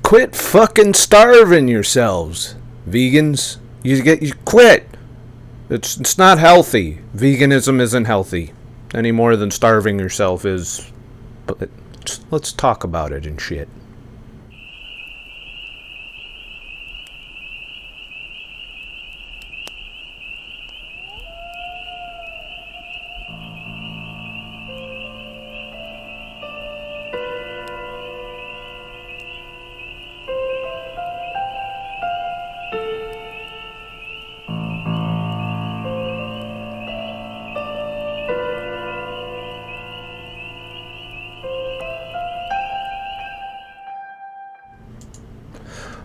Quit fucking starving yourselves, vegans. You quit. It's not healthy. Veganism isn't healthy any more than starving yourself is. But let's talk about it and shit.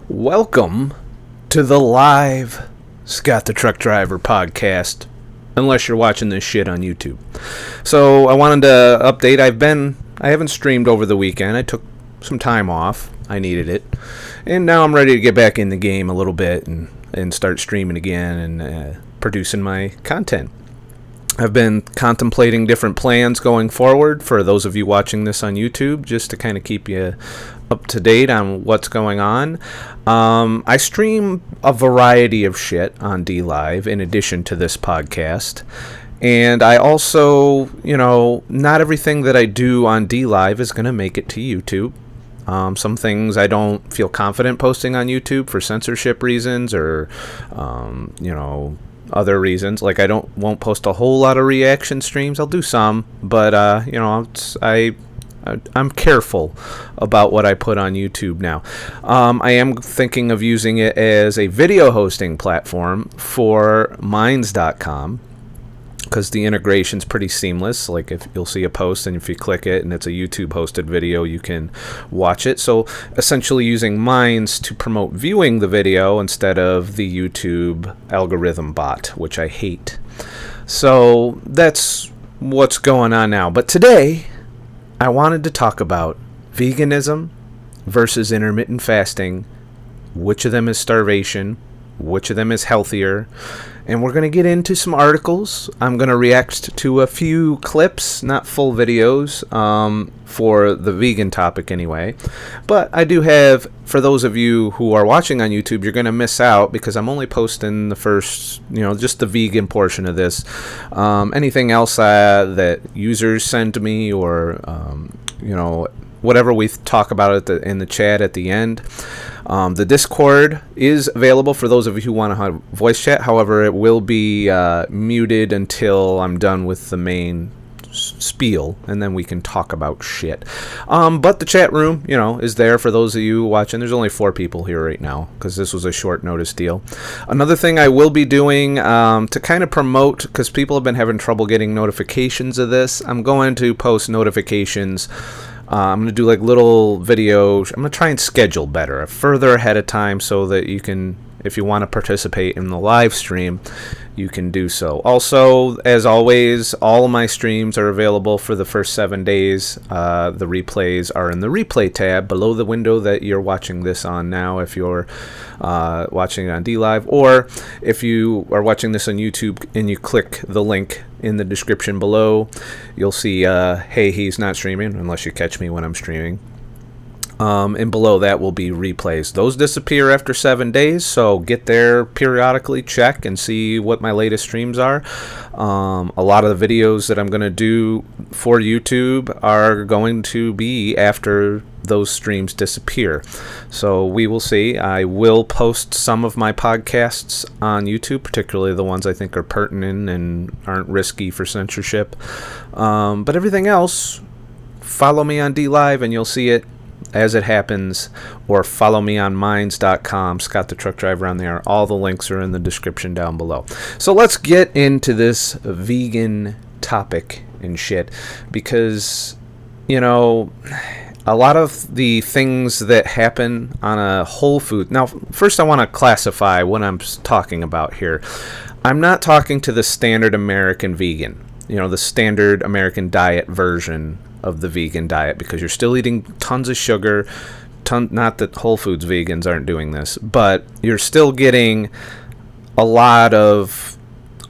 Welcome to the live Scott the Truck Driver podcast, unless you're watching this shit on YouTube. So I wanted to update. I haven't streamed over the weekend. I took some time off. I needed it. And now I'm ready to get back in the game a little bit and start streaming again and producing my content. I've been contemplating different plans going forward for those of you watching this on YouTube, just to kind of keep you up to date on what's going on. I stream a variety of shit on DLIVE in addition to this podcast. And I also, not everything that I do on DLIVE is going to make it to YouTube. Some things I don't feel confident posting on YouTube for censorship reasons or, other reasons. Like I won't post a whole lot of reaction streams. I'll do some, but I'm careful about what I put on YouTube now. I am thinking of using it as a video hosting platform for Minds.com because the integration's pretty seamless. Like if you'll see a post and if you click it and it's a YouTube hosted video, you can watch it. So essentially using Minds to promote viewing the video instead of the YouTube algorithm bot, which I hate. So that's what's going on now. But today I wanted to talk about veganism versus intermittent fasting, which of them is starvation, which of them is healthier, and we're going to get into some articles. I'm going to react to a few clips, not full videos, for the vegan topic anyway. But I do have, for those of you who are watching on YouTube, you're going to miss out because I'm only posting the first, just the vegan portion of this. Anything else that users send to me or, whatever we talk about in the chat at the end. The Discord is available for those of you who want to have voice chat. However, it will be muted until I'm done with the main spiel, and then we can talk about shit. But the chat room, is there for those of you watching. There's only 4 people here right now because this was a short notice deal. Another thing I will be doing to kind of promote, because people have been having trouble getting notifications of this, I'm going to post notifications. I'm going to do like little videos. I'm going to try and schedule better, further ahead of time, so that you can, if you want to participate in the live stream, you can do so. Also, as always, all of my streams are available for the first 7 days. The replays are in the replay tab below the window that you're watching this on now, if you're watching it on DLive, or if you are watching this on YouTube and you click the link in the description below, you'll see, hey, he's not streaming, unless you catch me when I'm streaming. And below that will be replays. Those disappear after 7 days, so get there periodically, check, and see what my latest streams are. A lot of the videos that I'm going to do for YouTube are going to be after those streams disappear. So we will see. I will post some of my podcasts on YouTube, particularly the ones I think are pertinent and aren't risky for censorship. But everything else, follow me on DLive and you'll see it as it happens, or follow me on minds.com, Scott the Truck Driver on there. All the links are in the description down below. So let's get into this vegan topic and shit, because a lot of the things that happen on a whole food. Now, first I want to classify what I'm talking about here. I'm not talking to the standard American vegan, the standard American diet version of the vegan diet, because you're still eating tons of sugar. Not that Whole Foods vegans aren't doing this, but you're still getting a lot of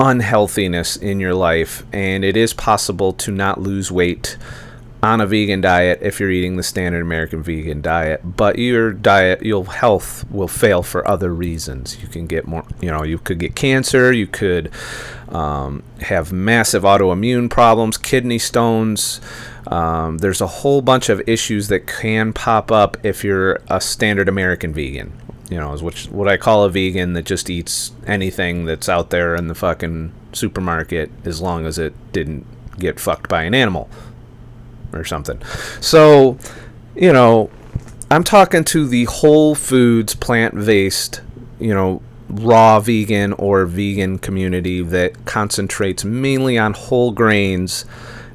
unhealthiness in your life, and it is possible to not lose weight on a vegan diet if you're eating the standard American vegan diet, but your health will fail for other reasons. You can get more, you could get cancer, you could have massive autoimmune problems, kidney stones. There's a whole bunch of issues that can pop up if you're a standard American vegan, which what I call a vegan that just eats anything that's out there in the fucking supermarket as long as it didn't get fucked by an animal or something. So, I'm talking to the whole foods, plant-based, raw vegan or vegan community that concentrates mainly on whole grains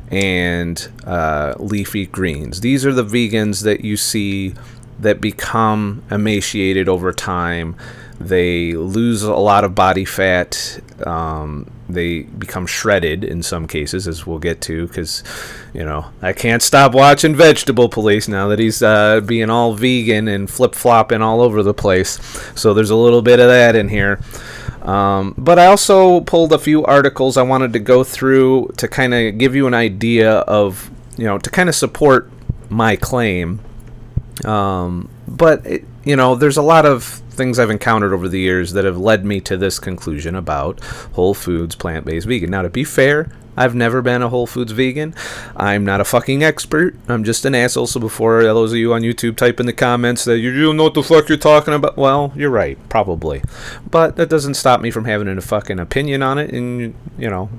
and leafy greens. These are the vegans that you see that become emaciated over time. They lose a lot of body fat. They become shredded in some cases, as we'll get to, because, I can't stop watching Vegetable Police now that he's being all vegan and flip-flopping all over the place. So there's a little bit of that in here. But I also pulled a few articles I wanted to go through to kind of give you an idea of, to kind of support my claim. But, there's a lot of things I've encountered over the years that have led me to this conclusion about whole foods, plant-based vegan. Now, to be fair, I've never been a whole foods vegan. I'm not a fucking expert. I'm just an asshole. So before those of you on YouTube type in the comments that you don't know what the fuck you're talking about, well, you're right, probably. But that doesn't stop me from having a fucking opinion on it. And,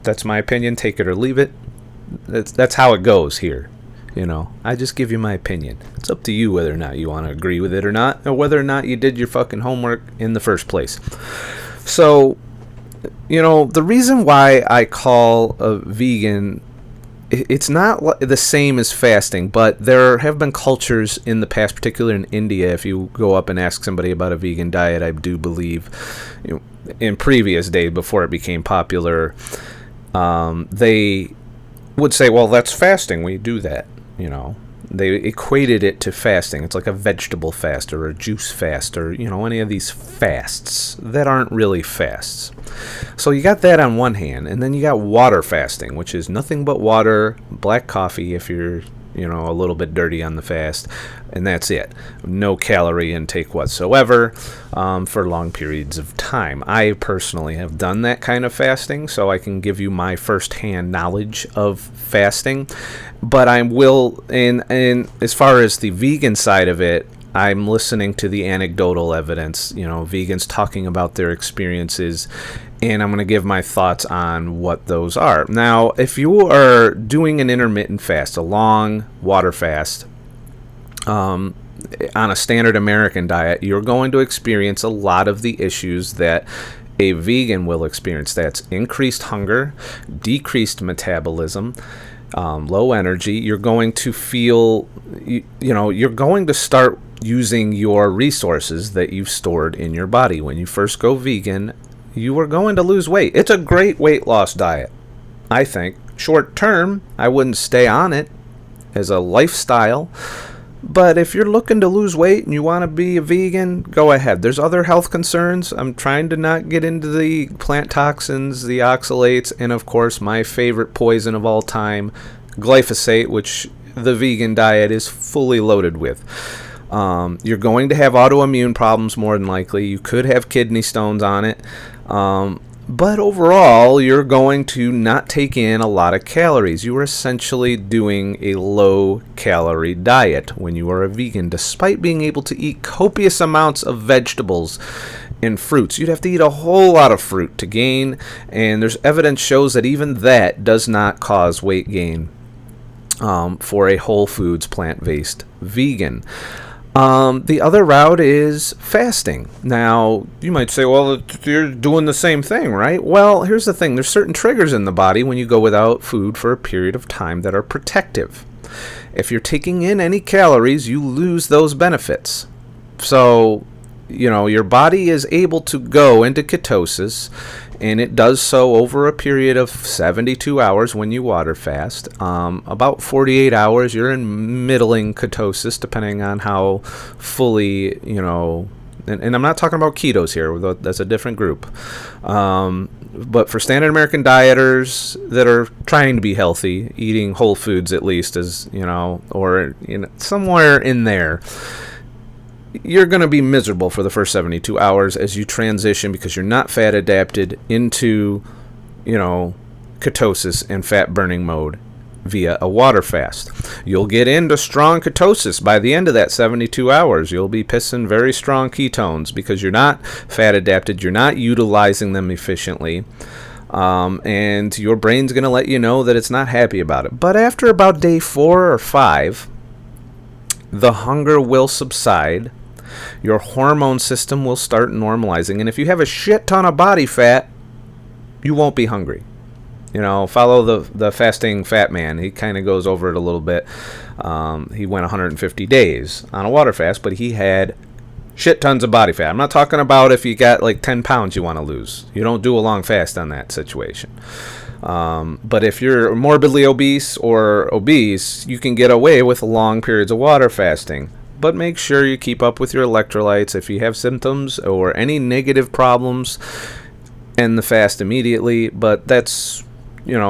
that's my opinion. Take it or leave it. That's how it goes here. I just give you my opinion. It's up to you whether or not you want to agree with it or not, or whether or not you did your fucking homework in the first place. So, the reason why I call a vegan, it's not the same as fasting, but there have been cultures in the past, particularly in India. If you go up and ask somebody about a vegan diet, I do believe, in previous days before it became popular, they would say, well, that's fasting. We do that. They equated it to fasting. It's like a vegetable fast or a juice fast or, any of these fasts that aren't really fasts. So you got that on one hand, and then you got water fasting, which is nothing but water, black coffee if you're, a little bit dirty on the fast, and that's it. No calorie intake whatsoever for long periods of time. I personally have done that kind of fasting, so I can give you my first-hand knowledge of fasting. But I will, and as far as the vegan side of it, I'm listening to the anecdotal evidence, vegans talking about their experiences, and I'm going to give my thoughts on what those are. Now, if you are doing an intermittent fast, a long water fast, on a standard American diet, you're going to experience a lot of the issues that a vegan will experience. That's increased hunger, decreased metabolism, low energy. You're going to feel, you're going to start using your resources that you've stored in your body. When you first go vegan, you are going to lose weight. It's a great weight loss diet, I think. Short term, I wouldn't stay on it as a lifestyle. But if you're looking to lose weight and you want to be a vegan, go ahead. There's other health concerns. I'm trying to not get into the plant toxins, the oxalates, and of course my favorite poison of all time, glyphosate, which the vegan diet is fully loaded with. You're going to have autoimmune problems more than likely. You could have kidney stones on it. But overall, you're going to not take in a lot of calories. You are essentially doing a low-calorie diet when you are a vegan, despite being able to eat copious amounts of vegetables and fruits. You'd have to eat a whole lot of fruit to gain, and there's evidence shows that even that does not cause weight gain for a whole foods, plant-based vegan. The other route is fasting. Now, you might say, well, you're doing the same thing, right? Well, here's the thing. There's certain triggers in the body when you go without food for a period of time that are protective. If you're taking in any calories, you lose those benefits. So, your body is able to go into ketosis, and it does so over a period of 72 hours when you water fast. About 48 hours, you're in middling ketosis, depending on how fully, and I'm not talking about ketos here, that's a different group. But for standard American dieters that are trying to be healthy, eating whole foods at least, as you know, or somewhere in there, you're going to be miserable for the first 72 hours as you transition, because you're not fat adapted, into ketosis and fat burning mode via a water fast. You'll get into strong ketosis by the end of that 72 hours. You'll be pissing very strong ketones because you're not fat adapted, you're not utilizing them efficiently, and your brain's going to let you know that it's not happy about it. But after about day 4 or 5, the hunger will subside, your hormone system will start normalizing, and if you have a shit ton of body fat, you won't be hungry. Follow the fasting fat man. He kind of goes over it a little bit. He went 150 days on a water fast, but he had shit tons of body fat. I'm not talking about if you got like 10 pounds you want to lose. You don't do a long fast on that situation. But if you're morbidly obese or obese, you can get away with long periods of water fasting. But make sure you keep up with your electrolytes. If you have symptoms or any negative problems, end the fast immediately. But that's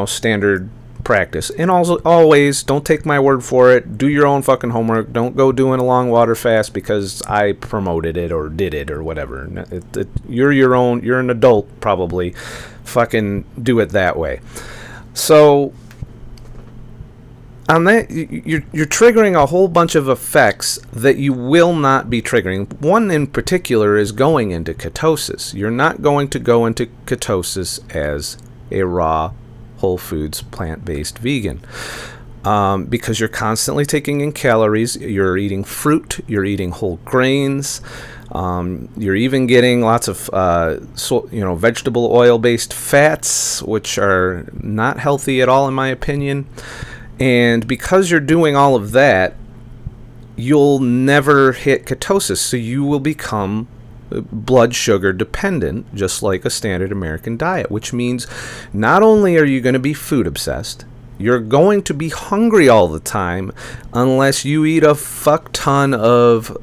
standard practice. And also, always, don't take my word for it. Do your own fucking homework. Don't go doing a long water fast because I promoted it or did it or whatever. You're an adult, probably. Fucking do it that way. So on that, you're triggering a whole bunch of effects that you will not be triggering. One in particular is going into ketosis. You're not going to go into ketosis as a raw, whole foods, plant-based vegan, because you're constantly taking in calories. You're eating fruit, you're eating whole grains, you're even getting lots of vegetable oil-based fats, which are not healthy at all in my opinion. And because you're doing all of that, you'll never hit ketosis, so you will become blood sugar dependent, just like a standard American diet, which means not only are you going to be food obsessed, you're going to be hungry all the time unless you eat a fuck ton of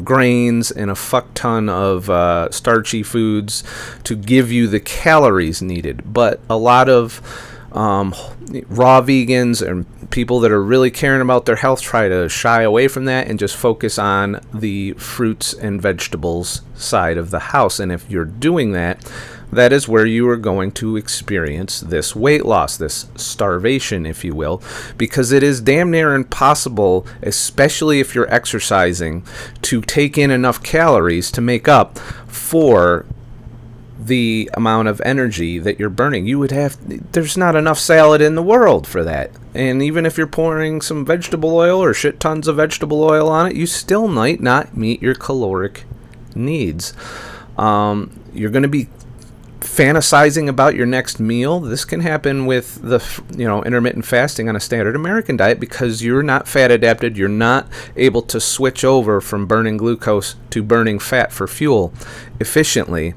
grains and a fuck ton of starchy foods to give you the calories needed. But a lot of raw vegans and people that are really caring about their health try to shy away from that and just focus on the fruits and vegetables side of the house. And if you're doing that, that is where you are going to experience this weight loss, this starvation, if you will, because it is damn near impossible, especially if you're exercising, to take in enough calories to make up for the amount of energy that you're burning. There's not enough salad in the world for that. And even if you're pouring some vegetable oil or shit tons of vegetable oil on it, you still might not meet your caloric needs. You're going to be fantasizing about your next meal. This can happen with the intermittent fasting on a standard American diet because you're not fat adapted. You're not able to switch over from burning glucose to burning fat for fuel efficiently.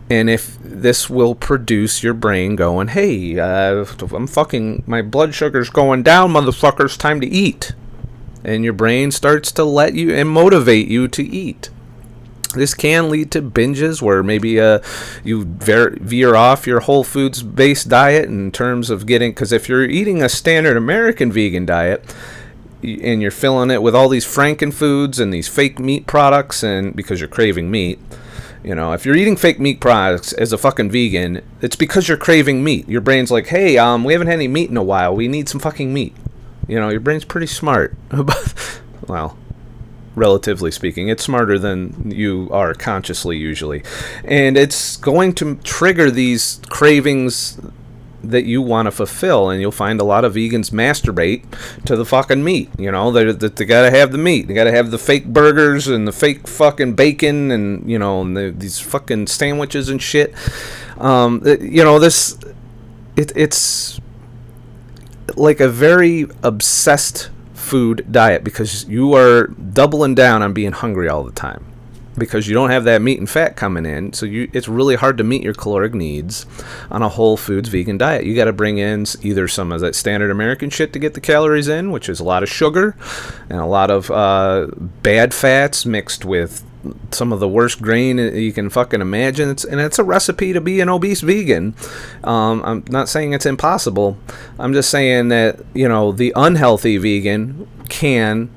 And if this will produce your brain going, hey, my blood sugar's going down, motherfuckers, time to eat. And your brain starts to let you and motivate you to eat. This can lead to binges where maybe you veer off your whole foods based diet in terms of because if you're eating a standard American vegan diet and you're filling it with all these frankenfoods and these fake meat products, and because you're craving meat, if you're eating fake meat products as a fucking vegan, it's because you're craving meat. Your brain's like, hey, we haven't had any meat in a while. We need some fucking meat. Your brain's pretty smart. Well, relatively speaking, it's smarter than you are consciously usually. And it's going to trigger these cravings that you want to fulfill, and you'll find a lot of vegans masturbate to the fucking meat. They gotta have the meat. They gotta have the fake burgers and the fake fucking bacon and these fucking sandwiches and shit. It's like a very obsessed food diet because you are doubling down on being hungry all the time because you don't have that meat and fat coming in, so it's really hard to meet your caloric needs on a whole foods vegan diet. You got to bring in either some of that standard American shit to get the calories in, which is a lot of sugar and a lot of bad fats mixed with some of the worst grain you can fucking imagine. It's a recipe to be an obese vegan. I'm not saying it's impossible. I'm just saying that, you know, the unhealthy vegan can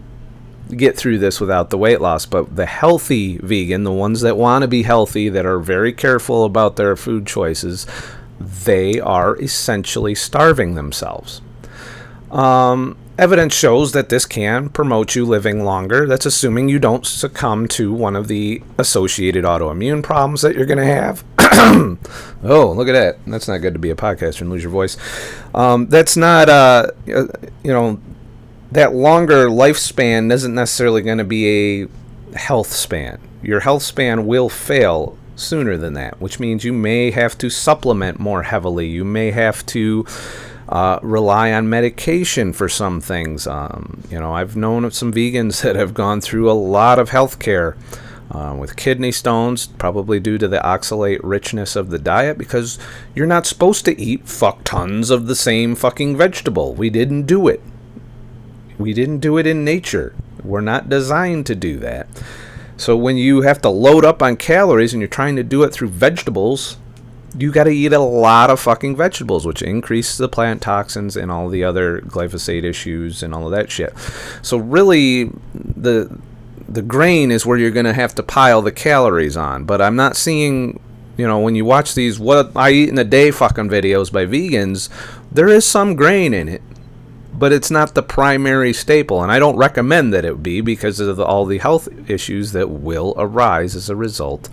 get through this without the weight loss, but the healthy vegan, the ones that want to be healthy, that are very careful about their food choices, they are essentially starving themselves. Evidence shows that this can promote you living longer. That's assuming you don't succumb to one of the associated autoimmune problems that you're going to have. Oh, look at that. That's not good to be a podcaster and lose your voice. That's not, that longer lifespan isn't necessarily going to be a health span. Your health span will fail sooner than that, which means you may have to supplement more heavily. You may have to rely on medication for some things. I've known of some vegans that have gone through a lot of health care with kidney stones, probably due to the oxalate richness of the diet, because you're not supposed to eat fuck tons of the same fucking vegetable. We didn't do it. We didn't do it in nature. We're not designed to do that. So when you have to load up on calories and you're trying to do it through vegetables, you got to eat a lot of fucking vegetables, which increase the plant toxins and all the other glyphosate issues and all of that shit. So really, the grain is where you're going to have to pile the calories on. But I'm not seeing, when you watch these what I eat in a day fucking videos by vegans, there is some grain in it, but it's not the primary staple. And I don't recommend that it be, because of all the health issues that will arise as a result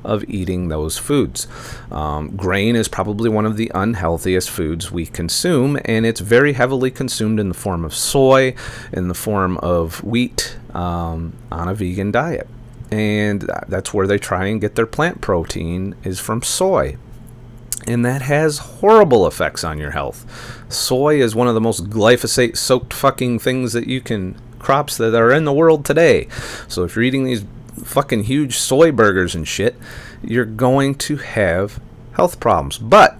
of eating those foods. Grain is probably one of the unhealthiest foods we consume, and it's very heavily consumed in the form of soy, in the form of wheat, on a vegan diet. And that's where they try and get their plant protein, is from soy. And that has horrible effects on your health. Soy is one of the most glyphosate-soaked fucking things crops that are in the world today. So if you're eating these fucking huge soy burgers and shit, you're going to have health problems. But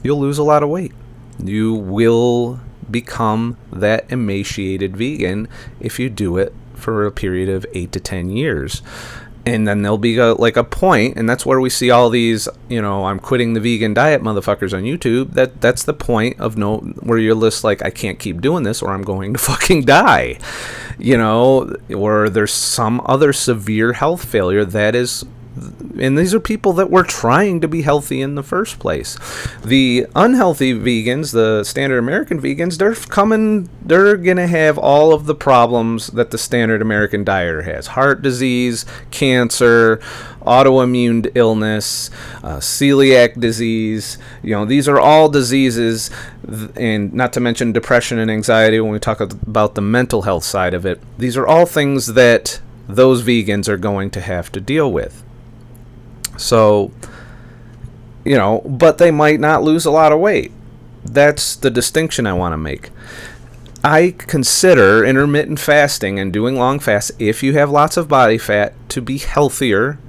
you'll lose a lot of weight. You will become that emaciated vegan if you do it for a period of 8 to 10 years. And then there'll be a point, and that's where we see all these, I'm quitting the vegan diet motherfuckers on YouTube. That's the point of where you're just like, I can't keep doing this or I'm going to fucking die. Or there's some other severe health failure that is, and these are people that were trying to be healthy in the first place. The unhealthy vegans, the standard American vegans, they're going to have all of the problems that the standard American dieter has. Heart disease, cancer, autoimmune illness, celiac disease. These are all diseases, and not to mention depression and anxiety when we talk about the mental health side of it. These are all things that those vegans are going to have to deal with. So, but they might not lose a lot of weight. That's the distinction I want to make. I consider intermittent fasting and doing long fasts, if you have lots of body fat, to be healthier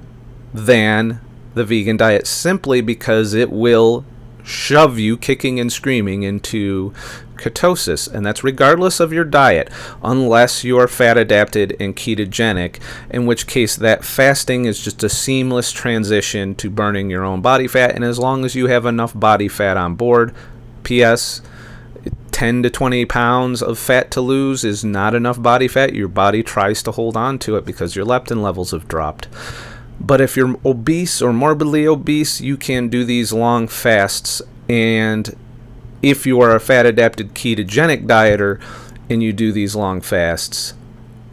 than the vegan diet, simply because it will shove you kicking and screaming into ketosis, and that's regardless of your diet, unless you are fat adapted and ketogenic, in which case that fasting is just a seamless transition to burning your own body fat. And as long as you have enough body fat on board, PS 10 to 20 pounds of fat to lose is not enough body fat. Your body tries to hold on to it because your leptin levels have dropped. But if you're obese or morbidly obese, you can do these long fasts. And if you are a fat-adapted ketogenic dieter and you do these long fasts,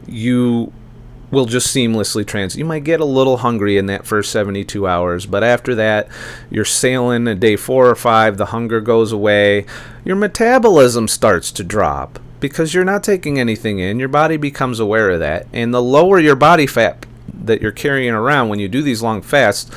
you will just seamlessly You might get a little hungry in that first 72 hours, but after that, you're sailing at day 4 or 5, the hunger goes away, your metabolism starts to drop because you're not taking anything in. Your body becomes aware of that, and the lower your body fat that you're carrying around when you do these long fasts,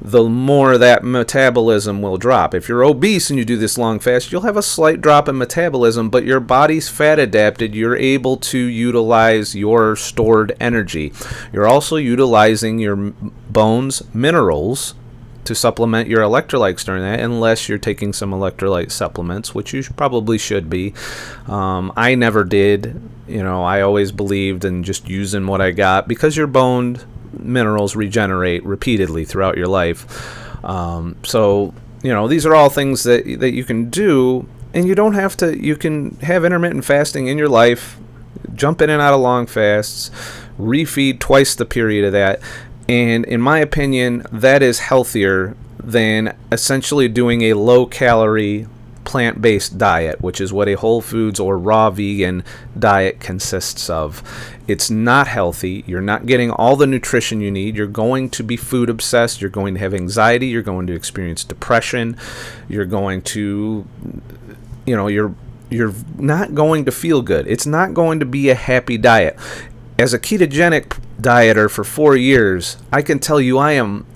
the more that metabolism will drop. If you're obese and you do this long fast, you'll have a slight drop in metabolism, but your body's fat adapted. You're able to utilize your stored energy. You're also utilizing your bones' minerals to supplement your electrolytes during that, unless you're taking some electrolyte supplements, which you probably should be. I never did. I always believed in just using what I got, because your minerals regenerate repeatedly throughout your life. So, these are all things that you can do, and you don't have to. You can have intermittent fasting in your life, jump in and out of long fasts, refeed twice the period of that, and in my opinion, that is healthier than essentially doing a low-calorie plant-based diet, which is what a whole foods or raw vegan diet consists of. It's not healthy. You're not getting all the nutrition you need. You're going to be food obsessed. You're going to have anxiety. You're going to experience depression. You're going to, you're not going to feel good. It's not going to be a happy diet. As a ketogenic dieter for 4 years, I can tell you I am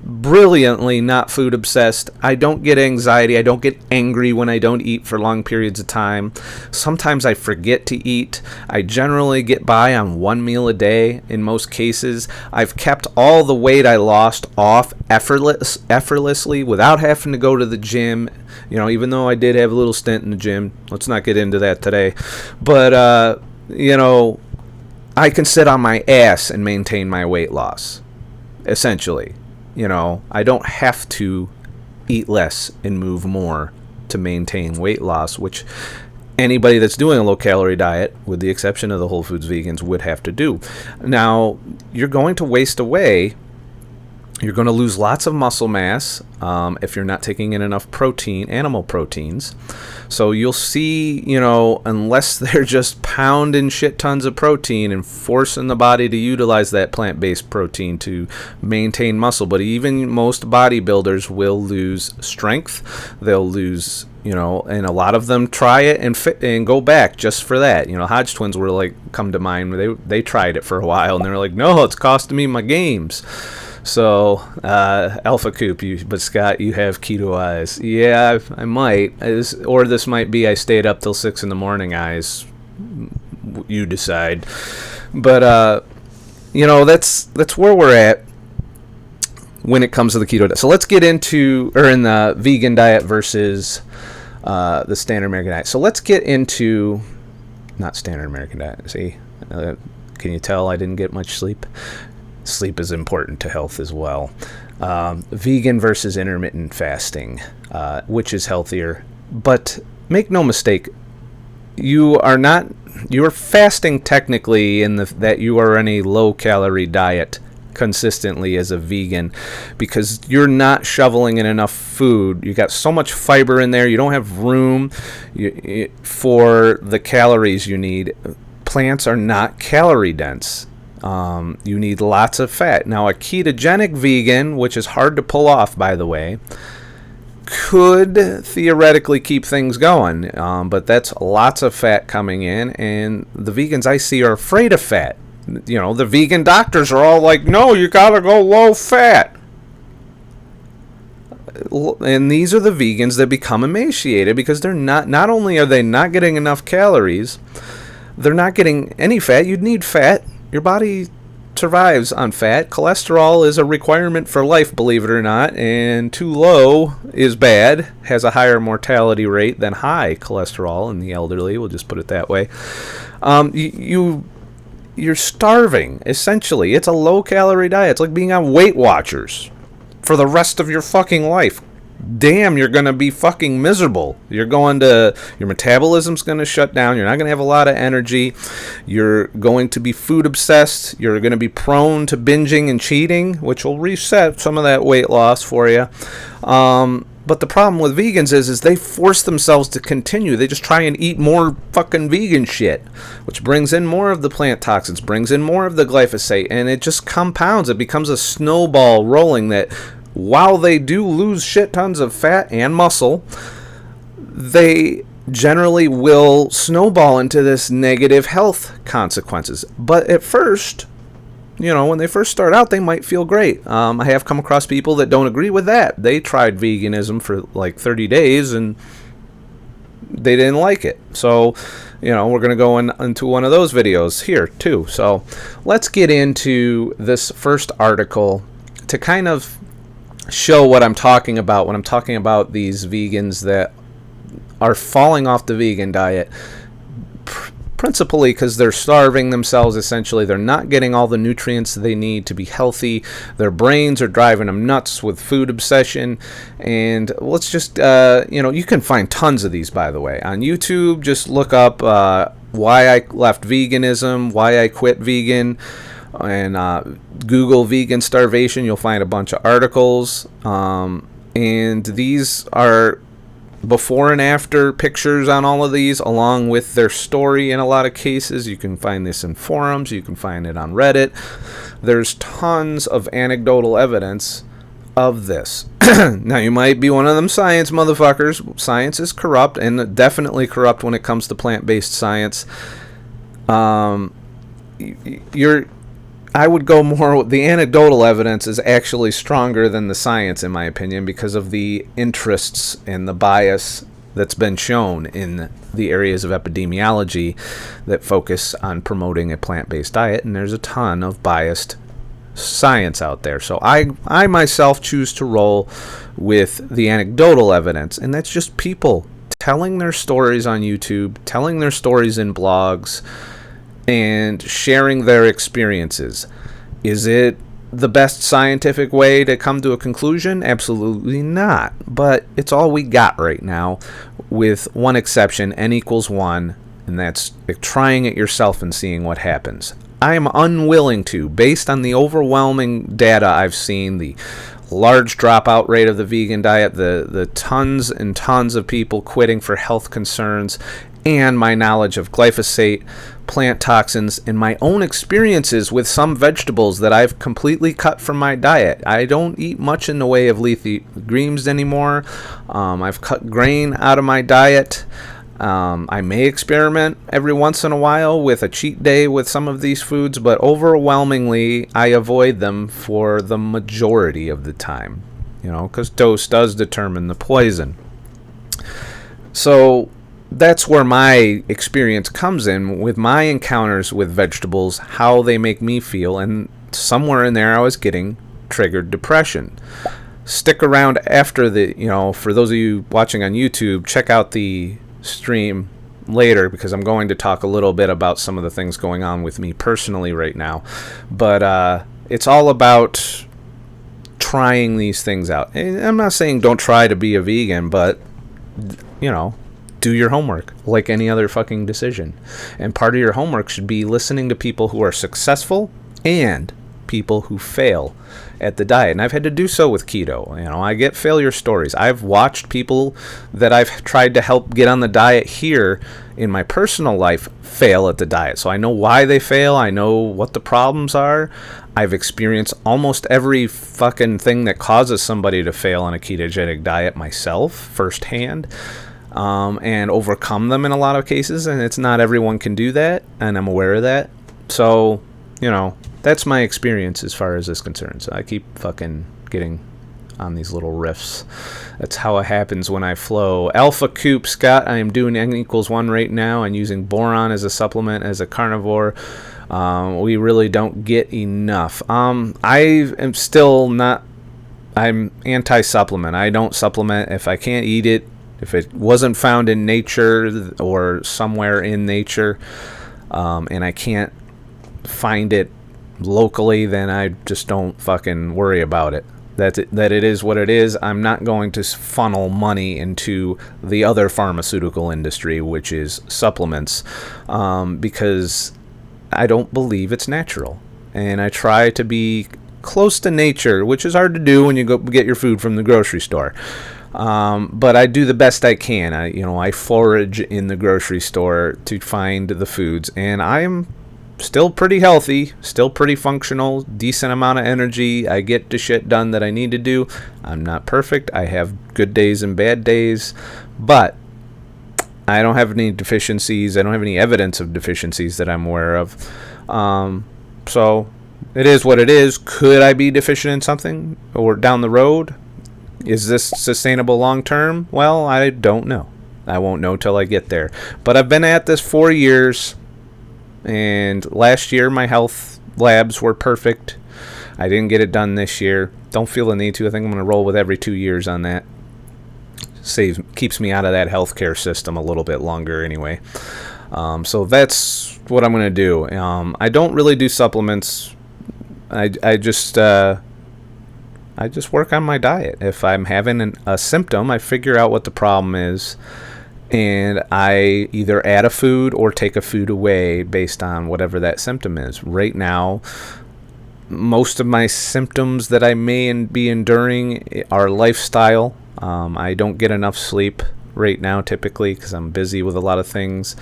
brilliantly not food obsessed. I don't get anxiety. I don't get angry when I don't eat for long periods of time. Sometimes I forget to eat. I generally get by on one meal a day in most cases. I've kept all the weight I lost off effortlessly without having to go to the gym. Even though I did have a little stint in the gym. Let's not get into that today. But, I can sit on my ass and maintain my weight loss, essentially. I don't have to eat less and move more to maintain weight loss, which anybody that's doing a low-calorie diet, with the exception of the whole foods vegans, would have to do. Now, you're going to waste away. You're going to lose lots of muscle mass if you're not taking in enough protein, animal proteins. So you'll see, unless they're just pounding shit tons of protein and forcing the body to utilize that plant-based protein to maintain muscle. But even most bodybuilders will lose strength. They'll lose, and a lot of them try it and go back just for that. Hodge twins were come to mind. They tried it for a while and they were like, no, it's costing me my games. So, Alpha Coop, but Scott, you have keto eyes. Yeah, I might. Or this might be I stayed up till 6 in the morning eyes. You decide. But, that's where we're at when it comes to the keto diet. So let's get into, in the vegan diet versus the standard American diet. So let's get into, not standard American diet. See, can you tell I didn't get much sleep? Sleep is important to health as well. Vegan versus intermittent fasting, which is healthier. But make no mistake, you are fasting technically in that you are in a low-calorie diet consistently as a vegan because you're not shoveling in enough food. You got so much fiber in there, you don't have room for the calories you need. Plants are not calorie dense. You need lots of fat. Now, a ketogenic vegan, which is hard to pull off, by the way, could theoretically keep things going, but that's lots of fat coming in, and the vegans I see are afraid of fat. The vegan doctors are all like, no, you gotta go low fat. And these are the vegans that become emaciated because they're not only are they not getting enough calories, they're not getting any fat. You'd need fat. Your body survives on fat. Cholesterol is a requirement for life, believe it or not, and too low is bad, has a higher mortality rate than high cholesterol in the elderly, we'll just put it that way. You're starving, essentially. It's a low-calorie diet. It's like being on Weight Watchers for the rest of your fucking life. Damn, you're going to be fucking miserable. Your metabolism's going to shut down. You're not going to have a lot of energy. You're going to be food obsessed. You're going to be prone to binging and cheating, which will reset some of that weight loss for you. But the problem with vegans is they force themselves to continue. They just try and eat more fucking vegan shit, which brings in more of the plant toxins, brings in more of the glyphosate, and it just compounds. It becomes a snowball rolling that while they do lose shit tons of fat and muscle, they generally will snowball into this negative health consequences. But at first, when they first start out, they might feel great. I have come across people that don't agree with that. They tried veganism for 30 days and they didn't like it. So, we're going to go into one of those videos here too. So let's get into this first article to kind of show what I'm talking about when I'm talking about these vegans that are falling off the vegan diet principally because they're starving themselves. Essentially, they're not getting all the nutrients they need to be healthy. Their brains are driving them nuts with food obsession. And let's just, you can find tons of these, by the way, on YouTube. Just look up why I left veganism, why I quit vegan, and Google vegan starvation. You'll find a bunch of articles, and these are before and after pictures on all of these, along with their story. In a lot of cases, you can find this in forums, you can find it on Reddit. There's tons of anecdotal evidence of this. Now, you might be one of them science motherfuckers. Science is corrupt, and definitely corrupt when it comes to plant-based science. I would go more, the anecdotal evidence is actually stronger than the science, in my opinion, because of the interests and the bias that's been shown in the areas of epidemiology that focus on promoting a plant-based diet, and there's a ton of biased science out there. So I myself choose to roll with the anecdotal evidence, and that's just people telling their stories on YouTube, telling their stories in blogs, and sharing their experiences. Is it the best scientific way to come to a conclusion? Absolutely not. But it's all we got right now, with one exception, n=1, and that's trying it yourself and seeing what happens. I am unwilling to, based on the overwhelming data I've seen, the large dropout rate of the vegan diet, the tons and tons of people quitting for health concerns, and my knowledge of glyphosate, plant toxins, and my own experiences with some vegetables that I've completely cut from my diet. I don't eat much in the way of leafy greens anymore. I've cut grain out of my diet. I may experiment every once in a while with a cheat day with some of these foods, but overwhelmingly I avoid them for the majority of the time, because dose does determine the poison. So that's where my experience comes in with my encounters with vegetables, how they make me feel, and somewhere in there I was getting triggered depression. Stick around after for those of you watching on YouTube, check out the stream later, because I'm going to talk a little bit about some of the things going on with me personally right now. But it's all about trying these things out. And I'm not saying don't try to be a vegan, but do your homework like any other fucking decision. And part of your homework should be listening to people who are successful and people who fail at the diet. And I've had to do so with keto. I get failure stories. I've watched people that I've tried to help get on the diet here in my personal life fail at the diet. So I know why they fail. I know what the problems are. I've experienced almost every fucking thing that causes somebody to fail on a ketogenic diet myself firsthand. And overcome them in a lot of cases, and it's not everyone can do that, and I'm aware of that. So, that's my experience as far as this concerns. I keep fucking getting on these little riffs. That's how it happens when I flow. Alpha Coop, Scott, I am doing n=1 right now and using boron as a supplement as a carnivore. We really don't get enough. I am still not, I'm anti-supplement. I don't supplement if I can't eat it. If it wasn't found in nature or somewhere in nature, and I can't find it locally, then I just don't fucking worry about it. That it is what it is. I'm not going to funnel money into the other pharmaceutical industry, which is supplements, because I don't believe it's natural. And I try to be close to nature, which is hard to do when you go get your food from the grocery store. But I do the best I can. I forage in the grocery store to find the foods, and I am still pretty healthy, still pretty functional, decent amount of energy. I get the shit done that I need to do. I'm not perfect. I have good days and bad days, but I don't have any deficiencies. I don't have any evidence of deficiencies that I'm aware of. So it is what it is. Could I be deficient in something or down the road? Is this sustainable long term? Well, I don't know. I won't know till I get there. But I've been at this 4 years, and last year my health labs were perfect. I didn't get it done this year. Don't feel the need to. I think I'm going to roll with every 2 years on that. Keeps me out of that healthcare system a little bit longer anyway. So that's what I'm going to do. I don't really do supplements. I just work on my diet. If I'm having a symptom, I figure out what the problem is, and I either add a food or take a food away based on whatever that symptom is. Right now, most of my symptoms that I may be enduring are lifestyle. I don't get enough sleep right now typically because I'm busy with a lot of things.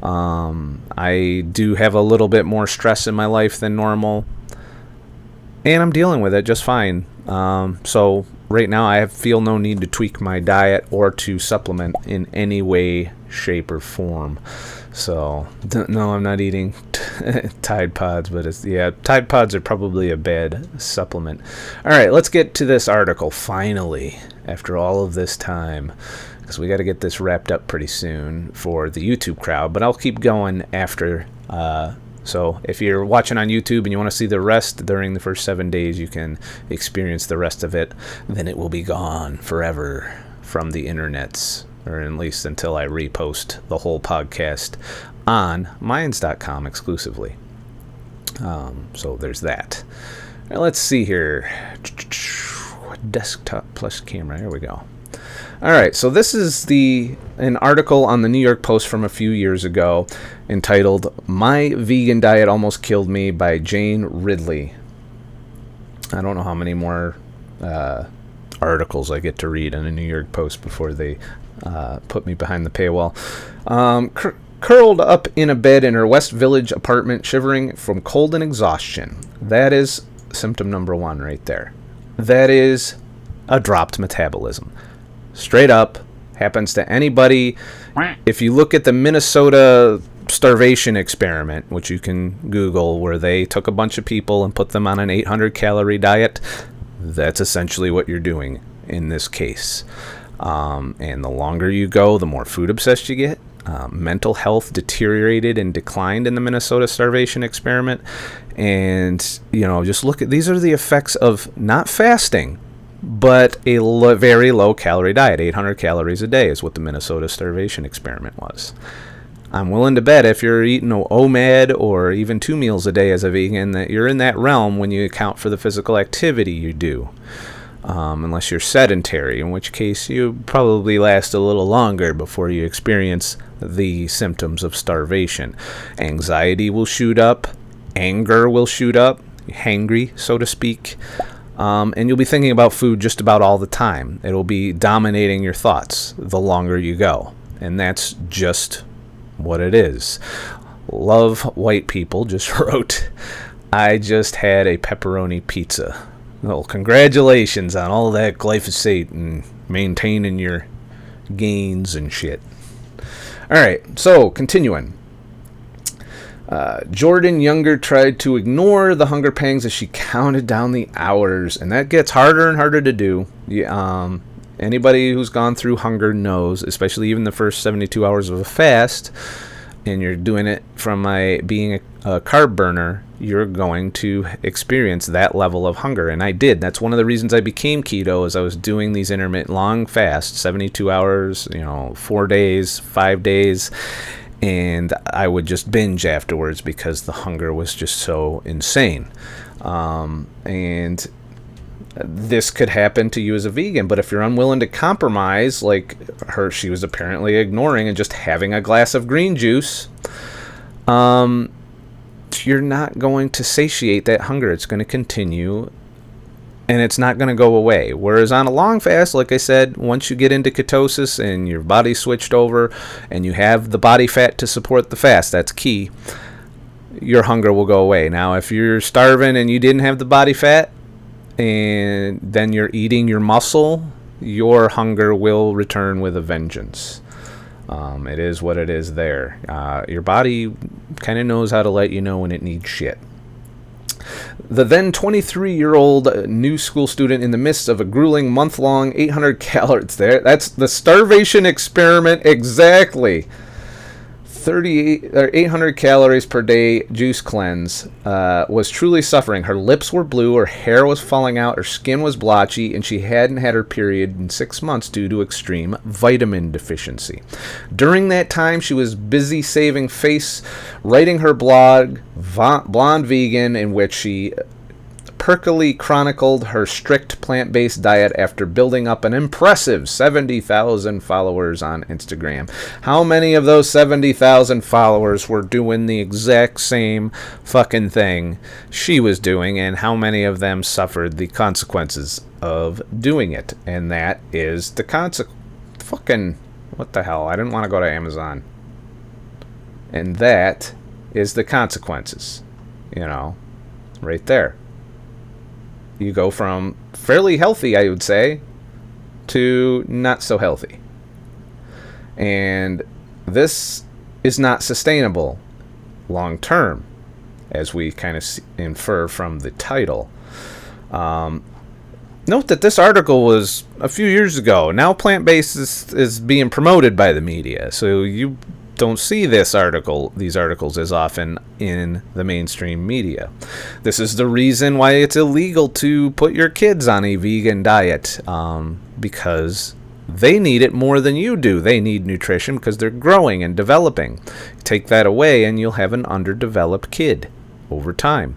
I do have a little bit more stress in my life than normal, and I'm dealing with it just fine. So right now I feel no need to tweak my diet or to supplement in any way, shape, or form. So no, I'm not eating Tide Pods, but Tide Pods are probably a bad supplement. All right, let's get to this article finally after all of this time, because we got to get this wrapped up pretty soon for the YouTube crowd, but I'll keep going after. So if you're watching on YouTube and you want to see the rest during the first 7 days, you can experience the rest of it. Then it will be gone forever from the internets, or at least until I repost the whole podcast on Minds.com exclusively. So there's that. Now let's see here. Desktop plus camera. Here we go. All right, so this is an article on the New York Post from a few years ago entitled "My Vegan Diet Almost Killed Me" by Jane Ridley. I don't know how many more articles I get to read in the New York Post before they put me behind the paywall. Curled up in a bed in her West Village apartment, shivering from cold and exhaustion. That is symptom number one right there. That is a dropped metabolism. Straight up, happens to anybody. If you look at the Minnesota starvation experiment, which you can Google, where they took a bunch of people and put them on an 800-calorie diet, that's essentially what you're doing in this case. And the longer you go, the more food obsessed you get. Mental health deteriorated and declined in the Minnesota starvation experiment. And, just look at, these are the effects of not fasting, but a very low-calorie diet. 800 calories a day is what the Minnesota starvation experiment was. I'm willing to bet if you're eating an OMAD or even 2 meals a day as a vegan, that you're in that realm when you account for the physical activity you do. Unless you're sedentary, in which case you probably last a little longer before you experience the symptoms of starvation. Anxiety will shoot up. Anger will shoot up. Hangry, so to speak. And you'll be thinking about food just about all the time. It'll be dominating your thoughts the longer you go. And that's just what it is. Love White People just wrote, "I just had a pepperoni pizza." Well, congratulations on all that glyphosate and maintaining your gains and shit. All right, so continuing. Jordan Younger tried to ignore the hunger pangs as she counted down the hours, and that gets harder and harder to do. Anybody who's gone through hunger knows, especially even the first 72 hours of a fast, and you're doing it from being a carb burner, you're going to experience that level of hunger. And I did. That's one of the reasons I became keto, is I was doing these intermittent long fasts, 72 hours, 4 days, 5 days, and I would just binge afterwards because the hunger was just so insane. And this could happen to you as a vegan, but if you're unwilling to compromise, like she was apparently ignoring and just having a glass of green juice, you're not going to satiate that hunger. It's going to continue, and it's not going to go away. Whereas on a long fast, like I said, once you get into ketosis and your body switched over and you have the body fat to support the fast, that's key, your hunger will go away. Now, if you're starving and you didn't have the body fat, and then you're eating your muscle, your hunger will return with a vengeance. It is what it is there. Your body kind of knows how to let you know when it needs shit. The then 23-year-old new school student, in the midst of a grueling month-long 800 calories, that's the starvation experiment exactly. 38 or 800 calories per day juice cleanse, was truly suffering. Her lips were blue, her hair was falling out, her skin was blotchy, and she hadn't had her period in 6 months due to extreme vitamin deficiency. During that time, she was busy saving face, writing her blog, Blonde Vegan, in which she perkily chronicled her strict plant-based diet after building up an impressive 70,000 followers on Instagram. How many of those 70,000 followers were doing the exact same fucking thing she was doing, and how many of them suffered the consequences of doing it? And that is the fucking... What the hell? I didn't want to go to Amazon. And that is the consequences. You know, right there. You go from fairly healthy, I would say, to not so healthy. And this is not sustainable long term, as we kind of infer from the title. Note that this article was a few years ago. Now plant-based is being promoted by the media, so you don't see these articles as often in the mainstream media. This is the reason why it's illegal to put your kids on a vegan diet, because they need it more than you do. They need nutrition because they're growing and developing. Take that away and you'll have an underdeveloped kid over time.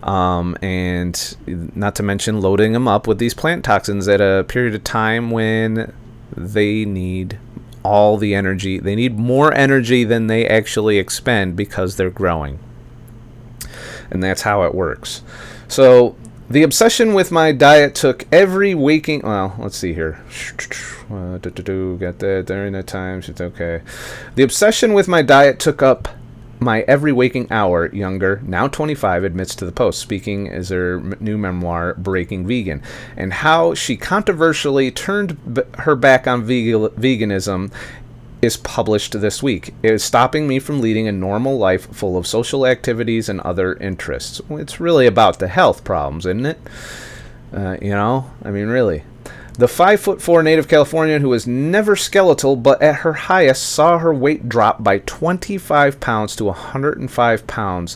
And not to mention loading them up with these plant toxins at a period of time when they need all the energy. They need more energy than they actually expend because they're growing. And that's how it works. So the obsession with my diet took every waking... Well, let's see here. Got that during the times. It's okay. The obsession with my diet took up my every waking hour, Younger, now 25, admits to the Post, speaking as her new memoir, Breaking Vegan, and how she controversially turned her back on veganism is published this week. It is stopping me from leading a normal life full of social activities and other interests. It's really about the health problems, isn't it? Really. The 5'4" native Californian who was never skeletal, but at her highest saw her weight drop by 25 pounds to 105 pounds.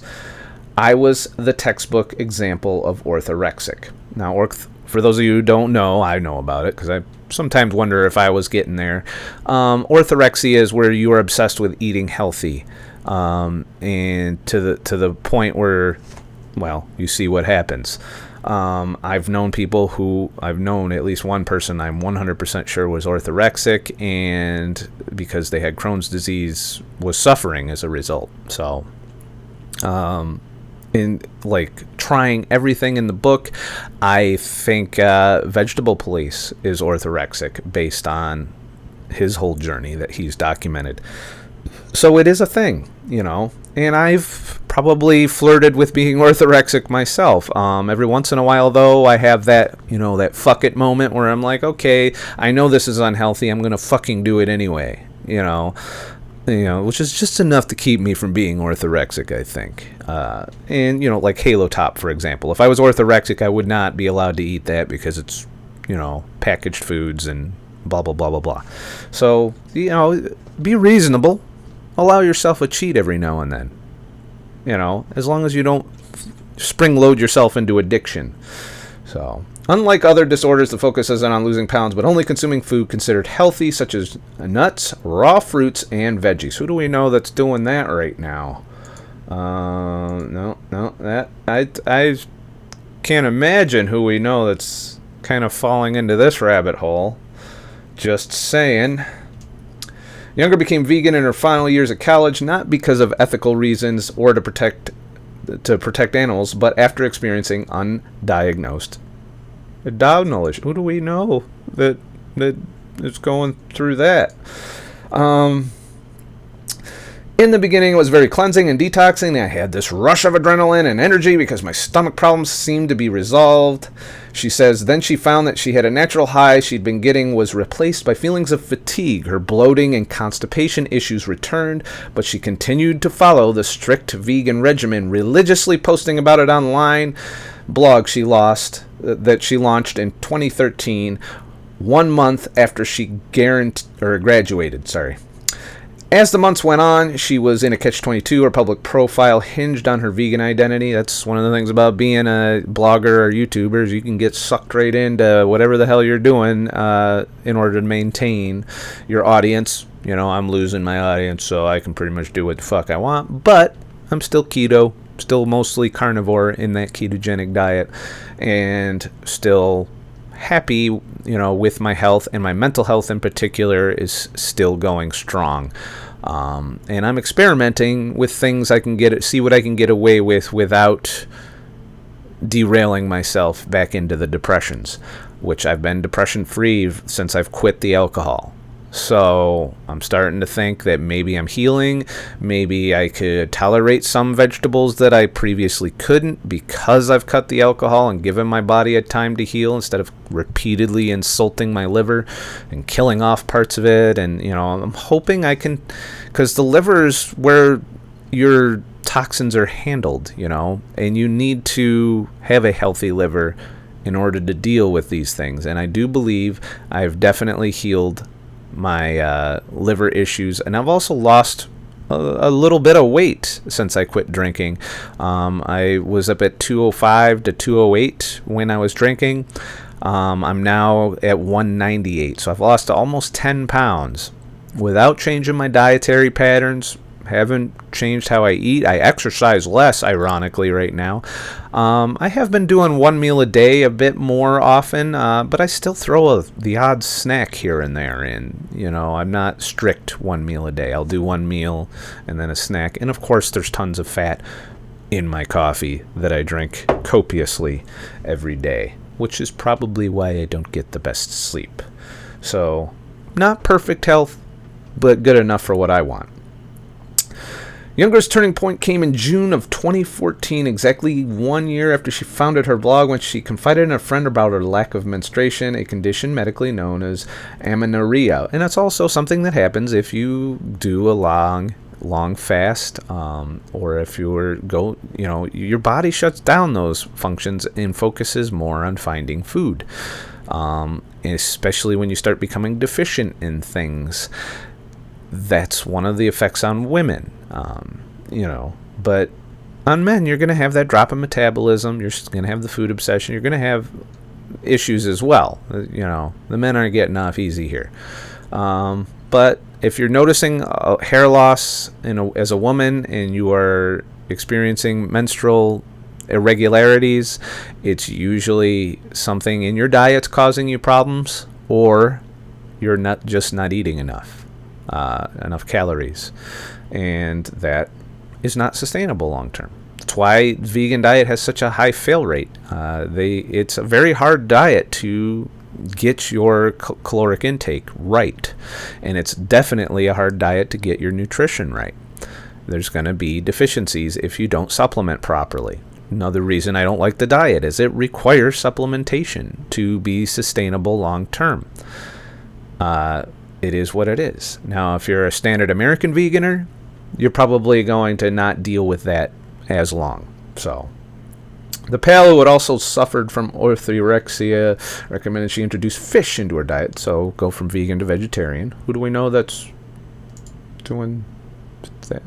I was the textbook example of orthorexic. Now, for those of you who don't know, I know about it because I sometimes wonder if I was getting there. Orthorexia is where you are obsessed with eating healthy, and to the point where, well, you see what happens. I've known at least one person I'm 100% sure was orthorexic, and because they had Crohn's disease, was suffering as a result. So, in trying everything in the book, I think Vegetable Police is orthorexic based on his whole journey that he's documented. So it is a thing, and I've probably flirted with being orthorexic myself. Every once in a while, though, I have that, that fuck it moment where I'm like, okay, I know this is unhealthy. I'm going to fucking do it anyway, which is just enough to keep me from being orthorexic, I think. And, like Halo Top, for example. If I was orthorexic, I would not be allowed to eat that because it's, packaged foods and blah, blah, blah, blah, blah. So, be reasonable. Allow yourself a cheat every now and then. As long as you don't spring load yourself into addiction. So, unlike other disorders, the focus isn't on losing pounds, but only consuming food considered healthy, such as nuts, raw fruits, and veggies. Who do we know that's doing that right now? I can't imagine who we know that's kind of falling into this rabbit hole. Just saying. Younger became vegan in her final years at college, not because of ethical reasons or to protect animals, but after experiencing undiagnosed dog knowledge. Who do we know that is going through that? In the beginning, it was very cleansing and detoxing. I had this rush of adrenaline and energy because my stomach problems seemed to be resolved. She says, then she found that she had a natural high she'd been getting was replaced by feelings of fatigue. Her bloating and constipation issues returned, but she continued to follow the strict vegan regimen, religiously posting about it online. Blog that she launched in 2013, 1 month after she graduated. As the months went on, she was in a catch-22. Her public profile hinged on her vegan identity. That's one of the things about being a blogger or YouTuber, is you can get sucked right into whatever the hell you're doing in order to maintain your audience. You know, I'm losing my audience, so I can pretty much do what the fuck I want. But I'm still keto, still mostly carnivore in that ketogenic diet, and still happy, with my health, and my mental health in particular is still going strong. And I'm experimenting with things I can see what I can get away with without derailing myself back into the depressions, which I've been depression free since I've quit the alcohol. So I'm starting to think that maybe I'm healing. Maybe I could tolerate some vegetables that I previously couldn't because I've cut the alcohol and given my body a time to heal instead of repeatedly insulting my liver and killing off parts of it. And, I'm hoping I can, because the liver is where your toxins are handled, and you need to have a healthy liver in order to deal with these things. And I do believe I've definitely healed my liver issues, and I've also lost a little bit of weight since I quit drinking. I was up at 205 to 208 when I was drinking. I'm now at 198, so I've lost almost 10 pounds without changing my dietary patterns. Haven't changed how I eat. I exercise less, ironically, right now. I have been doing one meal a day a bit more often, but I still throw the odd snack here and there in. I'm not strict one meal a day. I'll do one meal and then a snack. And, of course, there's tons of fat in my coffee that I drink copiously every day, which is probably why I don't get the best sleep. So, not perfect health, but good enough for what I want. Younger's turning point came in June of 2014, exactly 1 year after she founded her blog, when she confided in a friend about her lack of menstruation, a condition medically known as amenorrhea. And that's also something that happens if you do a long fast, or if your body shuts down those functions and focuses more on finding food, especially when you start becoming deficient in things. That's one of the effects on women, but on men, you're going to have that drop in metabolism. You're going to have the food obsession. You're going to have issues as well. The men aren't getting off easy here. But if you're noticing hair loss as a woman and you are experiencing menstrual irregularities, it's usually something in your diet's causing you problems, or you're not eating enough calories, and that is not sustainable long term. That's why vegan diet has such a high fail rate. It's a very hard diet to get your caloric intake right, and it's definitely a hard diet to get your nutrition right. There's going to be deficiencies if you don't supplement properly. Another reason I don't like the diet is it requires supplementation to be sustainable long term. It is what it is. Now, if you're a standard American veganer, you're probably going to not deal with that as long. So, the pal, who had also suffered from orthorexia, recommended she introduce fish into her diet. So, go from vegan to vegetarian. Who do we know that's doing that?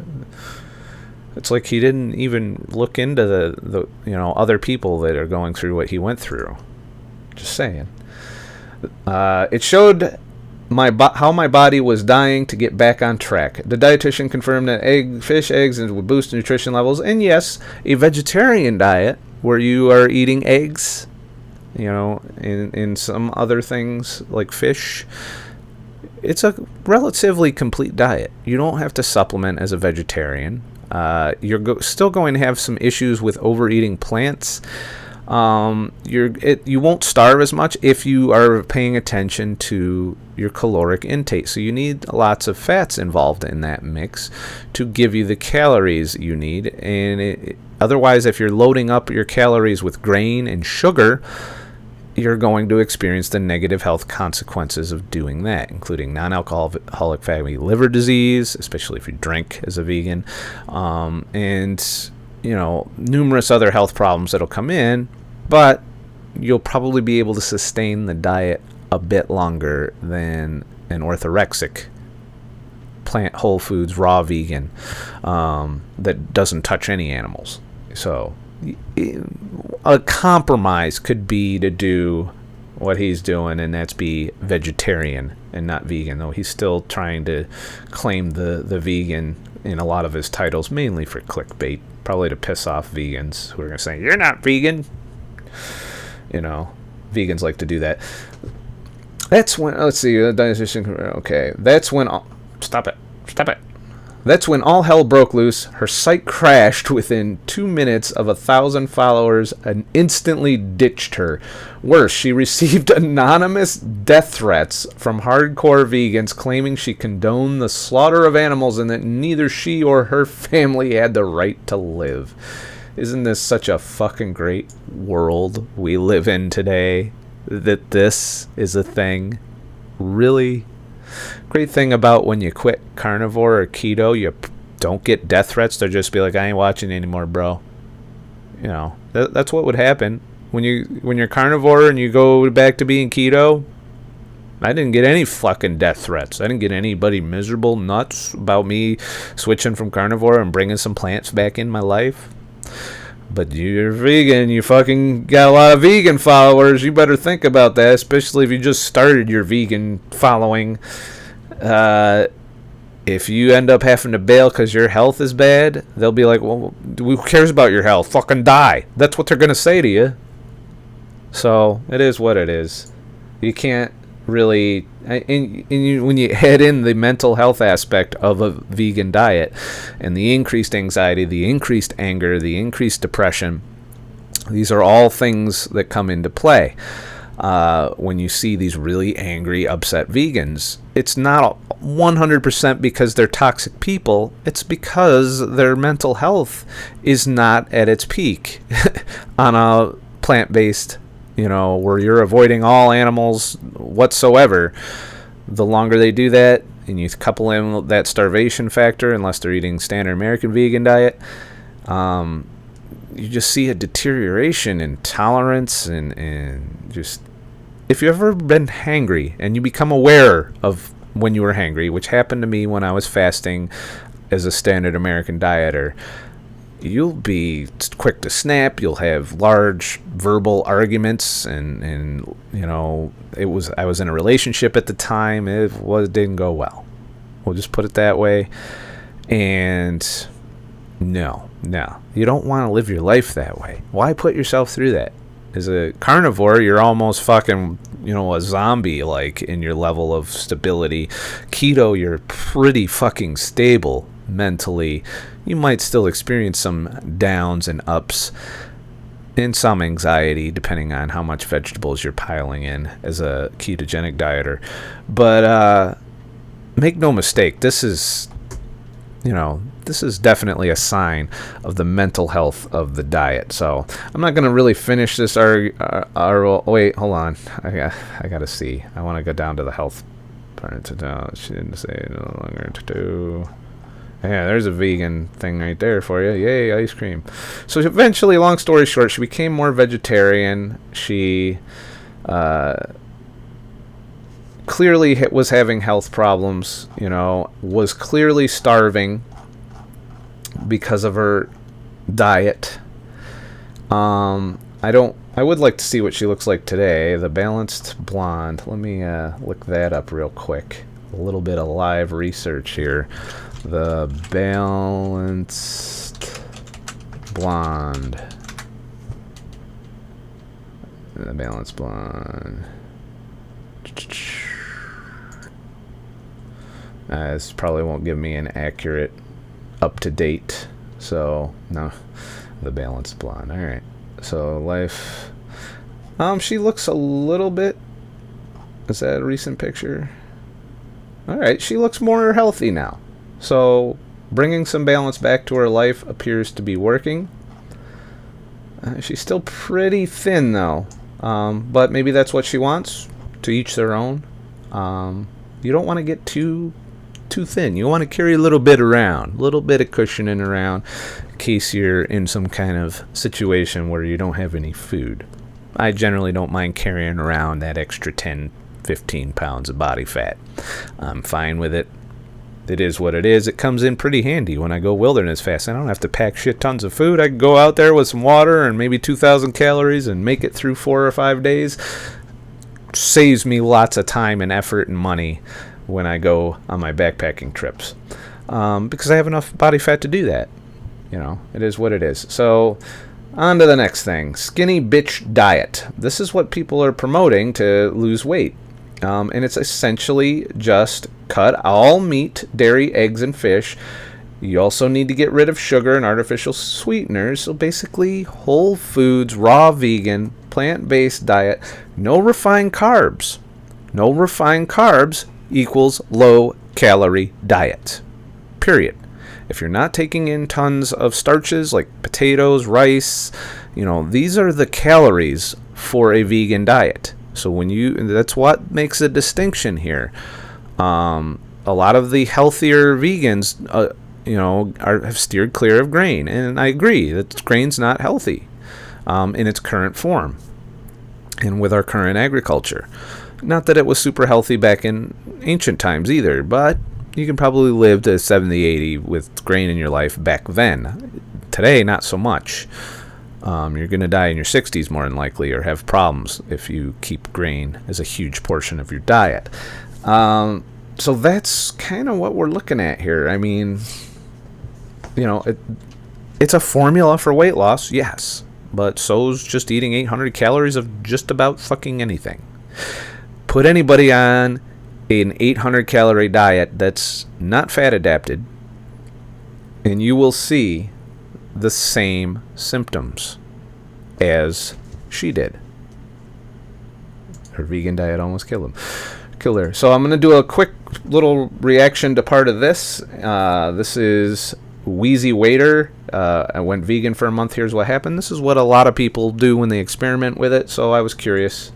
It's like he didn't even look into the other people that are going through what he went through. Just saying. It showed how my body was dying to get back on track. The dietitian confirmed that fish eggs would boost nutrition levels, and yes, a vegetarian diet where you are eating eggs, in some other things like fish, it's a relatively complete diet. You don't have to supplement as a vegetarian. You're still going to have some issues with overeating plants. You won't starve as much if you are paying attention to your caloric intake. So you need lots of fats involved in that mix to give you the calories you need. And otherwise, if you're loading up your calories with grain and sugar, you're going to experience the negative health consequences of doing that, including non-alcoholic fatty liver disease, especially if you drink as a vegan, and numerous other health problems that'll come in, but you'll probably be able to sustain the diet a bit longer than an orthorexic plant whole foods, raw vegan, that doesn't touch any animals. So a compromise could be to do what he's doing, and that's be vegetarian and not vegan, though he's still trying to claim the vegan in a lot of his titles, mainly for clickbait, probably to piss off vegans who are going to say, you're not vegan. You know, vegans like to do that. That's when, let's see, okay, that's when, stop it. That's when all hell broke loose. Her site crashed within 2 minutes of 1,000 followers and instantly ditched her. Worse, she received anonymous death threats from hardcore vegans claiming she condoned the slaughter of animals and that neither she or her family had the right to live. Isn't this such a fucking great world we live in today, that this is a thing? Really? Great thing about when you quit carnivore or keto, you don't get death threats. They'll just be like, I ain't watching anymore, bro. You know, that's what would happen when you're carnivore and you go back to being keto. I didn't get any fucking death threats. I didn't get anybody miserable nuts about me switching from carnivore and bringing some plants back in my life. But you're vegan, you fucking got a lot of vegan followers. You better think about that, especially if you just started your vegan following. If you end up having to bail because your health is bad, they'll be like, well, who cares about your health? Fucking die. That's what they're going to say to you. So, it is what it is. You can't really, when you head in the mental health aspect of a vegan diet and the increased anxiety, the increased anger, the increased depression, these are all things that come into play when you see these really angry, upset vegans. It's not 100% because they're toxic people. It's because their mental health is not at its peak on a plant-based, where you're avoiding all animals whatsoever. The longer they do that, and you couple in with that starvation factor, unless they're eating standard American vegan diet, you just see a deterioration in tolerance and just, if you've ever been hangry and you become aware of when you were hangry, which happened to me when I was fasting as a standard American dieter, you'll be quick to snap. You'll have large verbal arguments, and I was in a relationship at the time. It didn't go well. We'll just put it that way. And no, you don't want to live your life that way. Why put yourself through that? As a carnivore, you're almost fucking, a zombie, like, in your level of stability. Keto, you're pretty fucking stable mentally. You might still experience some downs and ups and some anxiety depending on how much vegetables you're piling in as a ketogenic dieter. But make no mistake, this is definitely a sign of the mental health of the diet. So I'm not going to really finish this. Wait, hold on. I got to see. I want to go down to the health part. She didn't say no longer to do. Yeah, there's a vegan thing right there for you. Yay, ice cream. So eventually, long story short, she became more vegetarian. She clearly was having health problems, was clearly starving because of her diet. I would like to see what she looks like today. The balanced blonde. Let me look that up real quick. A little bit of live research here. The balanced blonde. The balanced blonde. This probably won't give me an accurate, up-to-date. So, no. The balanced blonde. Alright. So, life. She looks a little bit. Is that a recent picture? Alright, she looks more healthy now. So, bringing some balance back to her life appears to be working. She's still pretty thin, though. But maybe that's what she wants. To each their own. You don't want to get too thin. You want to carry a little bit around. A little bit of cushioning around in case you're in some kind of situation where you don't have any food. I generally don't mind carrying around that extra 10, 15 pounds of body fat. I'm fine with it. It is what it is. It comes in pretty handy when I go wilderness fast. I don't have to pack shit tons of food. I can go out there with some water and maybe 2,000 calories and make it through 4 or 5 days. Saves me lots of time and effort and money when I go on my backpacking trips, because I have enough body fat to do that. You know, it is what it is. So on to the next thing. Skinny bitch diet. This is what people are promoting to lose weight. And it's essentially just cut all meat, dairy, eggs, and fish. You also need to get rid of sugar and artificial sweeteners. So basically, whole foods, raw vegan, plant-based diet, no refined carbs. No refined carbs equals low-calorie diet. Period. If you're not taking in tons of starches like potatoes, rice, you know, these are the calories for a vegan diet. So that's what makes a distinction here. A lot of the healthier vegans, have steered clear of grain, and I agree that grain's not healthy in its current form, and with our current agriculture. Not that it was super healthy back in ancient times either, but you can probably live to 70, 80 with grain in your life back then. Today, not so much. You're going to die in your 60s more than likely, or have problems if you keep grain as a huge portion of your diet. So that's kind of what we're looking at here. I mean, it's a formula for weight loss, yes, but so's just eating 800 calories of just about fucking anything. Put anybody on an 800 calorie diet that's not fat adapted, and you will see the same symptoms as she did. Her vegan diet almost killed her. So I'm going to do a quick little reaction to part of this. This is Wheezy Waiter. I went vegan for a month. Here's what happened. This is what a lot of people do when they experiment with it, so I was curious.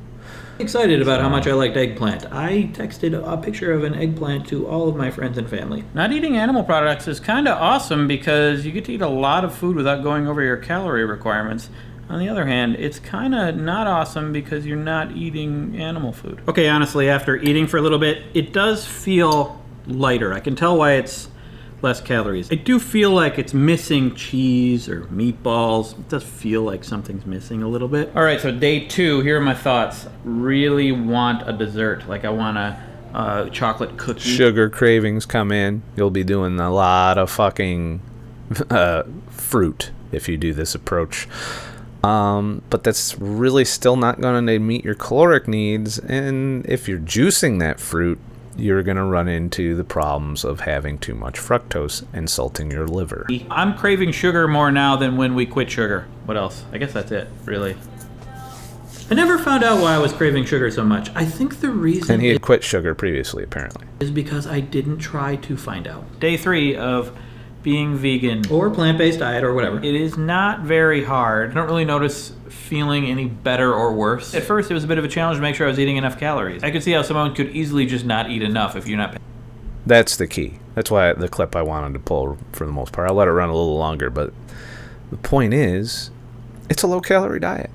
Excited about how much I liked eggplant. I texted a picture of an eggplant to all of my friends and family. Not eating animal products is kind of awesome because you get to eat a lot of food without going over your calorie requirements. On the other hand, it's kind of not awesome because you're not eating animal food. Okay, honestly, after eating for a little bit, it does feel lighter. I can tell why it's less calories. I do feel like it's missing cheese or meatballs. It does feel like something's missing a little bit. All right, so day 2, here are my thoughts. Really want a dessert. Like I want a chocolate cookie. Sugar cravings come in. You'll be doing a lot of fucking fruit if you do this approach. But that's really still not going to meet your caloric needs. And if you're juicing that fruit, you're going to run into the problems of having too much fructose insulting your liver. I'm craving sugar more now than when we quit sugar. What else? I guess that's it, really. I never found out why I was craving sugar so much. I think the reason... And he had quit sugar previously, apparently. ...is because I didn't try to find out. Day 3 of being vegan. Or plant-based diet or whatever. It is not very hard. I don't really notice feeling any better or worse. At first, it was a bit of a challenge to make sure I was eating enough calories. I could see how someone could easily just not eat enough if you're not... That's the key. That's why the clip I wanted to pull for the most part. I'll let it run a little longer, but the point is, it's a low-calorie diet.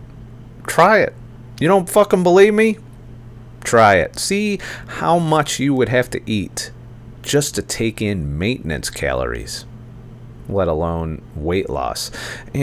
Try it. You don't fucking believe me? Try it. See how much you would have to eat just to take in maintenance calories, let alone weight loss.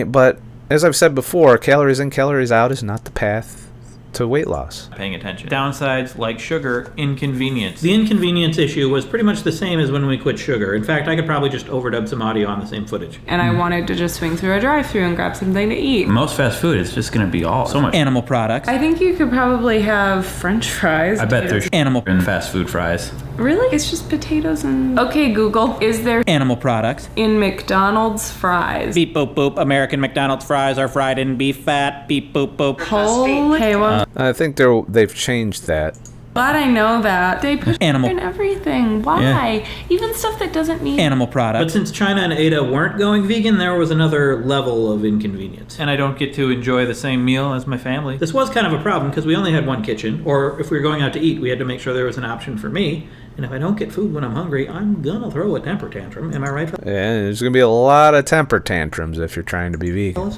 But as I've said before, calories in, calories out is not the path to weight loss. Paying attention. Downsides like sugar, inconvenience. The inconvenience issue was pretty much the same as when we quit sugar. In fact, I could probably just overdub some audio on the same footage. And I wanted to just swing through a drive-thru and grab something to eat. Most fast food is just going to be so much animal products. I think you could probably have French fries. I bet there's animal in fast food fries. Really? It's just potatoes and... Okay, Google, is there animal products in McDonald's fries? Beep boop boop. American McDonald's fries are fried in beef fat. Beep boop boop. Holy... Okay, well... I think they've changed that. Glad I know that. They put animal in everything. Why? Yeah. Even stuff that doesn't need animal products. But since China and Ada weren't going vegan, there was another level of inconvenience. And I don't get to enjoy the same meal as my family. This was kind of a problem because we only had one kitchen, or if we were going out to eat, we had to make sure there was an option for me. And if I don't get food when I'm hungry, I'm gonna throw a temper tantrum. Am I right? Yeah, there's gonna be a lot of temper tantrums if you're trying to be vegan.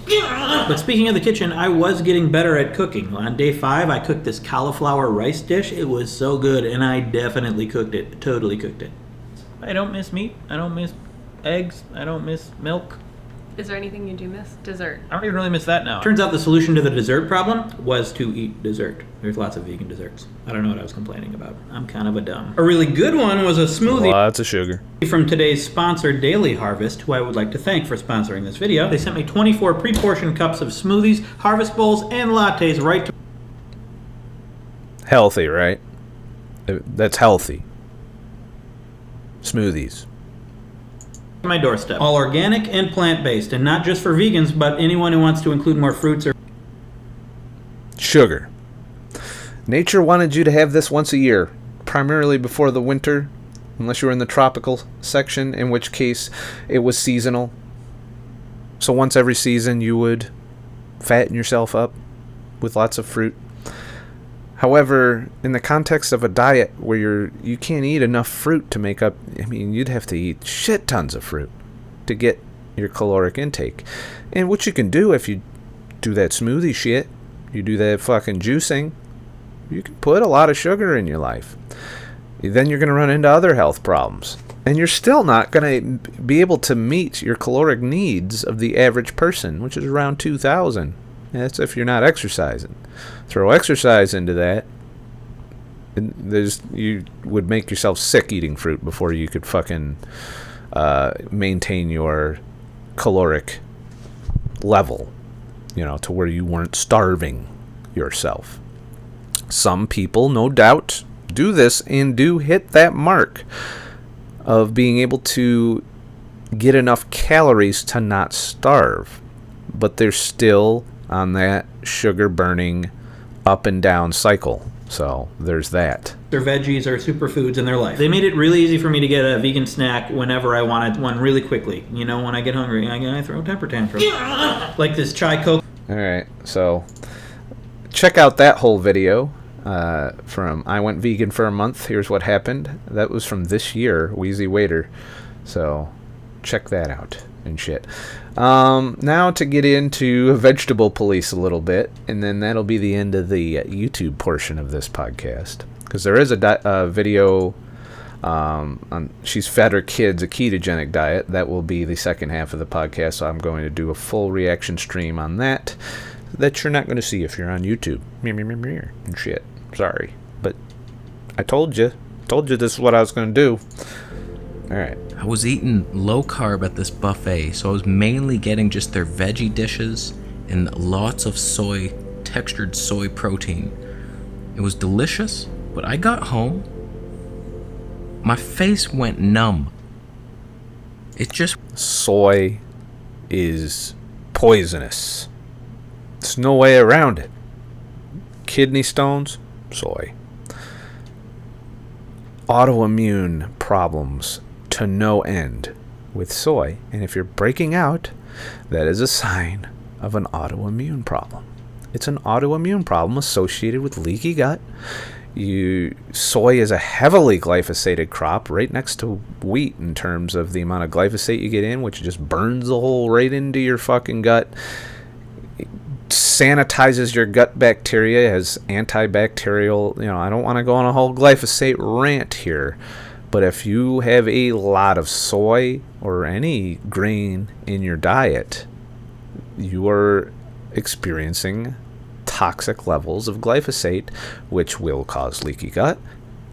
But speaking of the kitchen, I was getting better at cooking. On day 5, I cooked this cauliflower rice dish. It was so good, and I definitely cooked it. Totally cooked it. I don't miss meat. I don't miss eggs. I don't miss milk. Is there anything you do miss? Dessert. I don't even really miss that now. Turns out the solution to the dessert problem was to eat dessert. There's lots of vegan desserts. I don't know what I was complaining about. I'm kind of a dumb. A really good one was a smoothie Lots of sugar. from today's sponsor, Daily Harvest, who I would like to thank for sponsoring this video. They sent me 24 pre-portioned cups of smoothies, harvest bowls, and lattes right to Healthy, right? That's healthy. Smoothies. my doorstep. All organic and plant-based, and not just for vegans, but anyone who wants to include more fruits or Sugar. Nature wanted you to have this once a year, primarily before the winter, unless you were in the tropical section, in which case it was seasonal. So once every season you would fatten yourself up with lots of fruit. However, in the context of a diet where you can't eat enough fruit to make up, I mean, you'd have to eat shit tons of fruit to get your caloric intake. And what you can do if you do that smoothie shit, you do that fucking juicing, you can put a lot of sugar in your life. Then you're going to run into other health problems. And you're still not going to be able to meet your caloric needs of the average person, which is around 2,000. That's if you're not exercising. Throw exercise into that, and you would make yourself sick eating fruit before you could fucking maintain your caloric level, to where you weren't starving yourself. Some people, no doubt, do this and do hit that mark of being able to get enough calories to not starve, but they're still on that sugar burning up and down cycle. So there's that. their veggies or superfoods in their life. They made it really easy for me to get a vegan snack whenever I wanted one really quickly. When I get hungry, I throw a temper tantrum. Like this chai coke. Alright, so check out that whole video from I Went Vegan for a Month. Here's what happened. That was from this year, Wheezy Waiter. So check that out and shit. Now to get into Vegetable Police a little bit, and then that'll be the end of the YouTube portion of this podcast. Because there is a video on she's fed her kids a ketogenic diet. That will be the second half of the podcast, so I'm going to do a full reaction stream on that you're not going to see if you're on YouTube. And shit. Sorry. But I told you this is what I was going to do. Alright. I was eating low carb at this buffet, so I was mainly getting just their veggie dishes and lots of textured soy protein. It was delicious, but I got home, my face went numb. Soy is poisonous. There's no way around it. Kidney stones, soy. Autoimmune problems to no end with soy, and if you're breaking out, that is a sign of an autoimmune problem. It's an autoimmune problem associated with leaky gut. Soy is a heavily glyphosated crop, right next to wheat in terms of the amount of glyphosate you get in, which just burns the hole right into your fucking gut. It sanitizes your gut bacteria, has antibacterial, I don't want to go on a whole glyphosate rant here, but if you have a lot of soy or any grain in your diet, you are experiencing toxic levels of glyphosate, which will cause leaky gut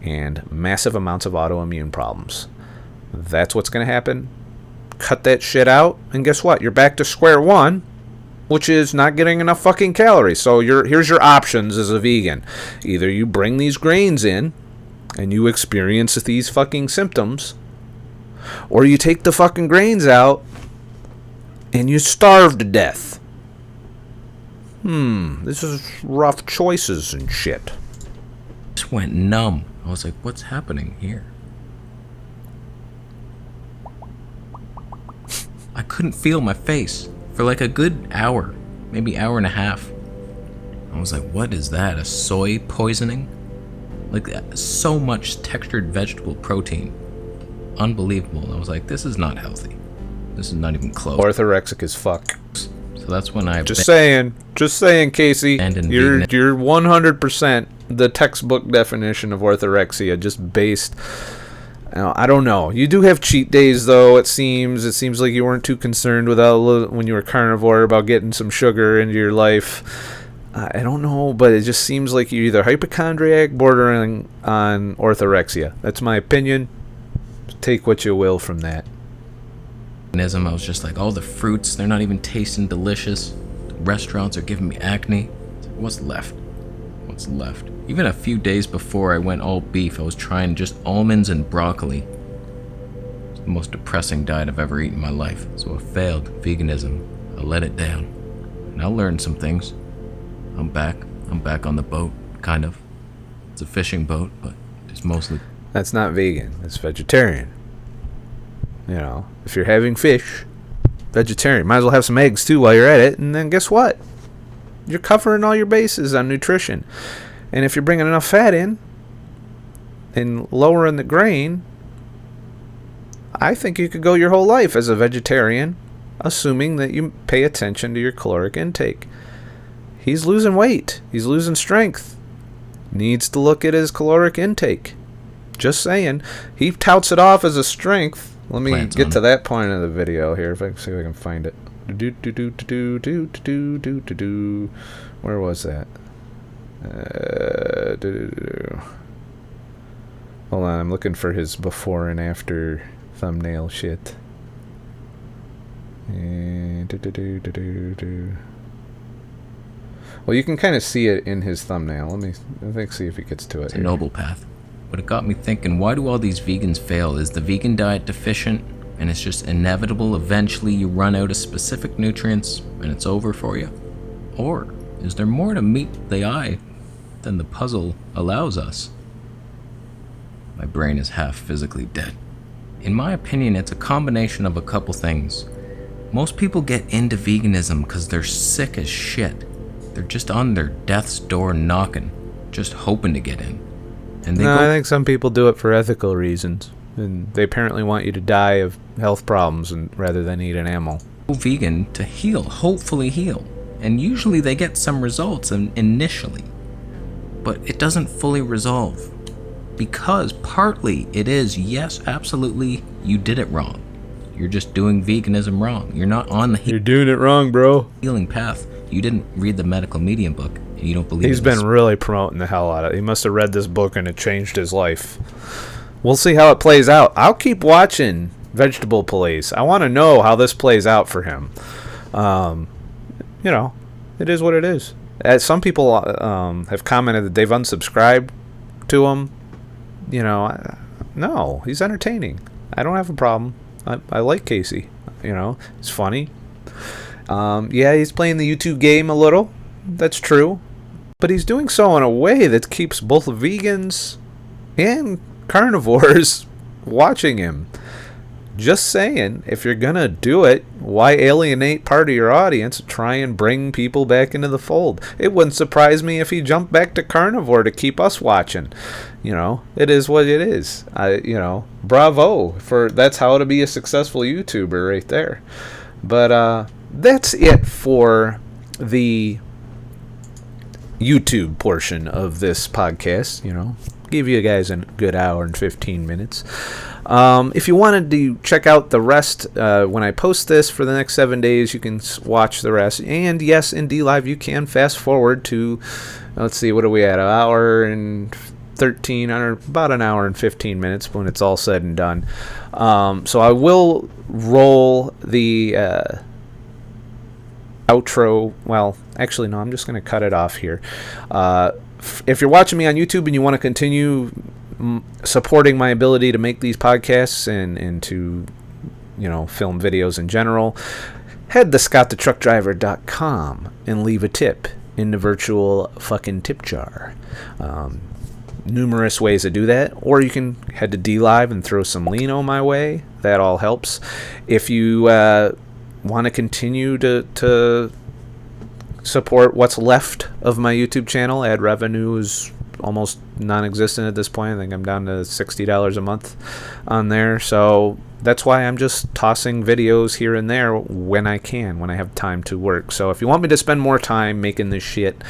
and massive amounts of autoimmune problems. That's what's going to happen. Cut that shit out, and guess what? You're back to square one, which is not getting enough fucking calories. So here's your options as a vegan. Either you bring these grains in and you experience these fucking symptoms, or you take the fucking grains out and you starve to death. This is rough choices and shit. Just went numb. I was like, what's happening here? I couldn't feel my face for like a good hour, maybe hour and a half. I was like, what is that? A soy poisoning? Like, so much textured vegetable protein. Unbelievable. I was like, this is not healthy. This is not even close. Orthorexic as fuck. So that's when I... Just saying, Casey. You're 100% the textbook definition of orthorexia, just based Now, I don't know. You do have cheat days, though. It seems like you weren't too concerned when you were carnivore about getting some sugar into your life. I don't know, but it just seems like you're either hypochondriac, bordering on orthorexia. That's my opinion. Take what you will from that. I was just like, all the fruits, they're not even tasting delicious. The restaurants are giving me acne. What's left? What's left? Even a few days before I went all beef, I was trying just almonds and broccoli. It's the most depressing diet I've ever eaten in my life. So I failed veganism. I let it down. And I learned some things. I'm back. I'm back on the boat, kind of. It's a fishing boat, but it's mostly... That's not vegan. It's vegetarian. You know, if you're having fish, vegetarian. Might as well have some eggs, too, while you're at it. And then guess what? You're covering all your bases on nutrition. And if you're bringing enough fat in and lowering the grain, I think you could go your whole life as a vegetarian, assuming that you pay attention to your caloric intake. He's losing weight. He's losing strength. Needs to look at his caloric intake. Just saying. He touts it off as a strength. Let me get to that point of the video here, if I can see if I can find it. Where was that? Hold on, I'm looking for his before and after thumbnail shit. Well, you can kind of see it in his thumbnail. Let me see if he gets to it. It's a noble path. But it got me thinking, why do all these vegans fail? Is the vegan diet deficient and it's just inevitable eventually you run out of specific nutrients and it's over for you? Or is there more to meet the eye than the puzzle allows us? My brain is half physically dead. In my opinion, it's a combination of a couple things. Most people get into veganism because they're sick as shit. They're just on their death's door knocking, just hoping to get in. And I think some people do it for ethical reasons, and they apparently want you to die of health problems rather than eat an animal. Go vegan to heal, hopefully heal, and usually they get some results initially, but it doesn't fully resolve, because partly it is, yes, absolutely, you did it wrong. You're just doing veganism wrong. You're not on the You're doing it wrong, bro. Healing path. You didn't read the medical medium book, and you don't believe He's been really promoting the hell out of it. He must have read this book and it changed his life. We'll see how it plays out. I'll keep watching Vegetable Police. I want to know how this plays out for him. You know, it is what it is. Some people have commented that they've unsubscribed to him. You know, no, he's entertaining. I don't have a problem. I like Casey. You know, it's funny. Yeah, he's playing the YouTube game a little. That's true. But he's doing so in a way that keeps both vegans and carnivores watching him. Just saying, if you're going to do it, why alienate part of your audience? Try and bring people back into the fold. It wouldn't surprise me if he jumped back to carnivore to keep us watching. You know, it is what it is. You know, bravo. That's how to be a successful YouTuber right there. But that's it for the YouTube portion of this podcast. You know, give you guys a good hour and 15 minutes. If you wanted to check out the rest, when I post this for the next 7 days, you can watch the rest. And yes, in DLive, you can fast forward to, let's see, what are we at? An hour and 13, or about an hour and 15 minutes when it's all said and done. So I will roll the outro. Well, actually, no, I'm just going to cut it off here. If you're watching me on YouTube and you want to continue supporting my ability to make these podcasts and to, you know, film videos in general, head to ScottTheTruckDriver.com and leave a tip in the virtual fucking tip jar. Numerous ways to do that, or you can head to DLive and throw some Lino my way. That all helps. If you want to continue to support what's left of my YouTube channel, ad revenue is almost non-existent at this point. I think I'm down to $60 a month on there, so that's why I'm just tossing videos here and there when I can, when I have time to work. So if you want me to spend more time making this shit,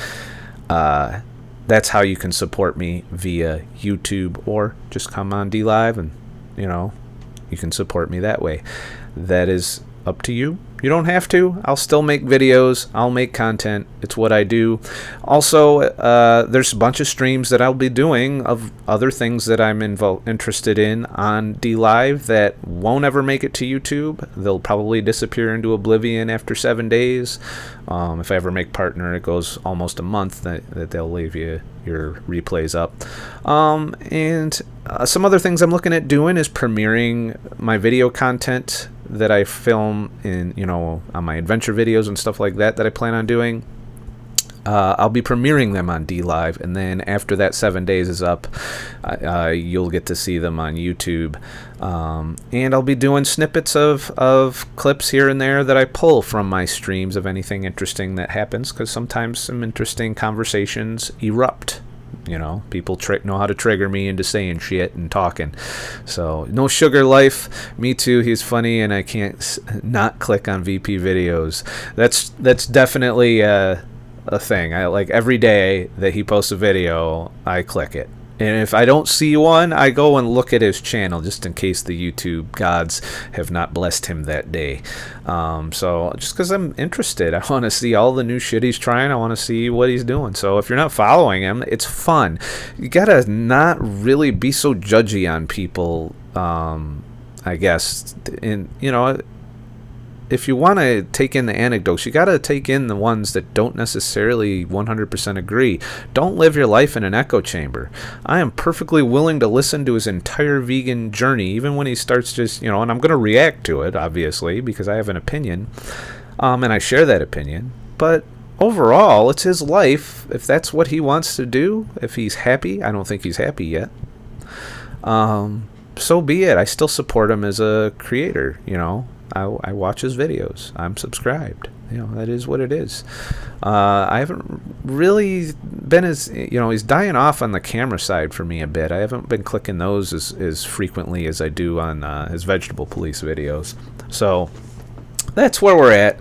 that's how you can support me, via YouTube, or just come on DLive and you can support me that way. That is up to you. You don't have to. I'll still make videos. I'll make content. It's what I do. Also, there's a bunch of streams that I'll be doing of other things that I'm interested in on DLive that won't ever make it to YouTube. They'll probably disappear into oblivion after 7 days. If I ever make partner, it goes almost a month that they'll leave your replays up. And some other things I'm looking at doing is premiering my video content that I film in, on my adventure videos and stuff like that I plan on doing. I'll be premiering them on DLive, and then after that 7 days is up, you'll get to see them on YouTube. And I'll be doing snippets of clips here and there that I pull from my streams of anything interesting that happens, because sometimes some interesting conversations erupt. People know how to trigger me into saying shit and talking. So, No Sugar Life, me too, he's funny, and I can't not click on VP videos. That's definitely a thing. I like every day that he posts a video, I click it. And if I don't see one, I go and look at his channel just in case the YouTube gods have not blessed him that day. So just because I'm interested, I want to see all the new shit he's trying. I want to see what he's doing. So if you're not following him, it's fun. You gotta not really be so judgy on people, I guess. And if you want to take in the anecdotes, you got to take in the ones that don't necessarily 100% agree. Don't live your life in an echo chamber. I am perfectly willing to listen to his entire vegan journey, even when he starts just, and I'm going to react to it, obviously, because I have an opinion, and I share that opinion. But overall, it's his life. If that's what he wants to do, if he's happy, I don't think he's happy yet. So be it. I still support him as a creator, I watch his videos. I'm subscribed. That is what it is. I haven't really been he's dying off on the camera side for me a bit. I haven't been clicking those as frequently as I do on his vegetable police videos. So that's where we're at.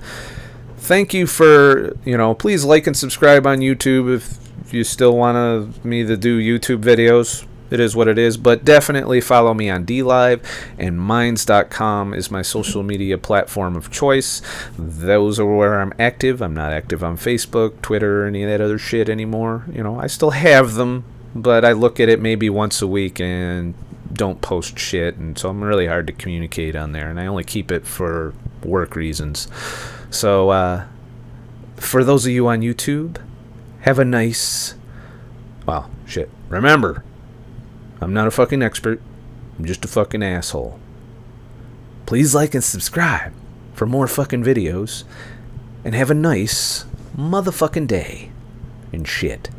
Thank you for, please like and subscribe on YouTube if you still want me to do YouTube videos. It is what it is, but definitely follow me on DLive, and Minds.com is my social media platform of choice. Those are where I'm active. I'm not active on Facebook, Twitter, or any of that other shit anymore. I still have them, but I look at it maybe once a week and don't post shit, and so I'm really hard to communicate on there, and I only keep it for work reasons. So, for those of you on YouTube, have a nice... Well, shit. Remember... I'm not a fucking expert. I'm just a fucking asshole. Please like and subscribe for more fucking videos. And have a nice motherfucking day. And shit.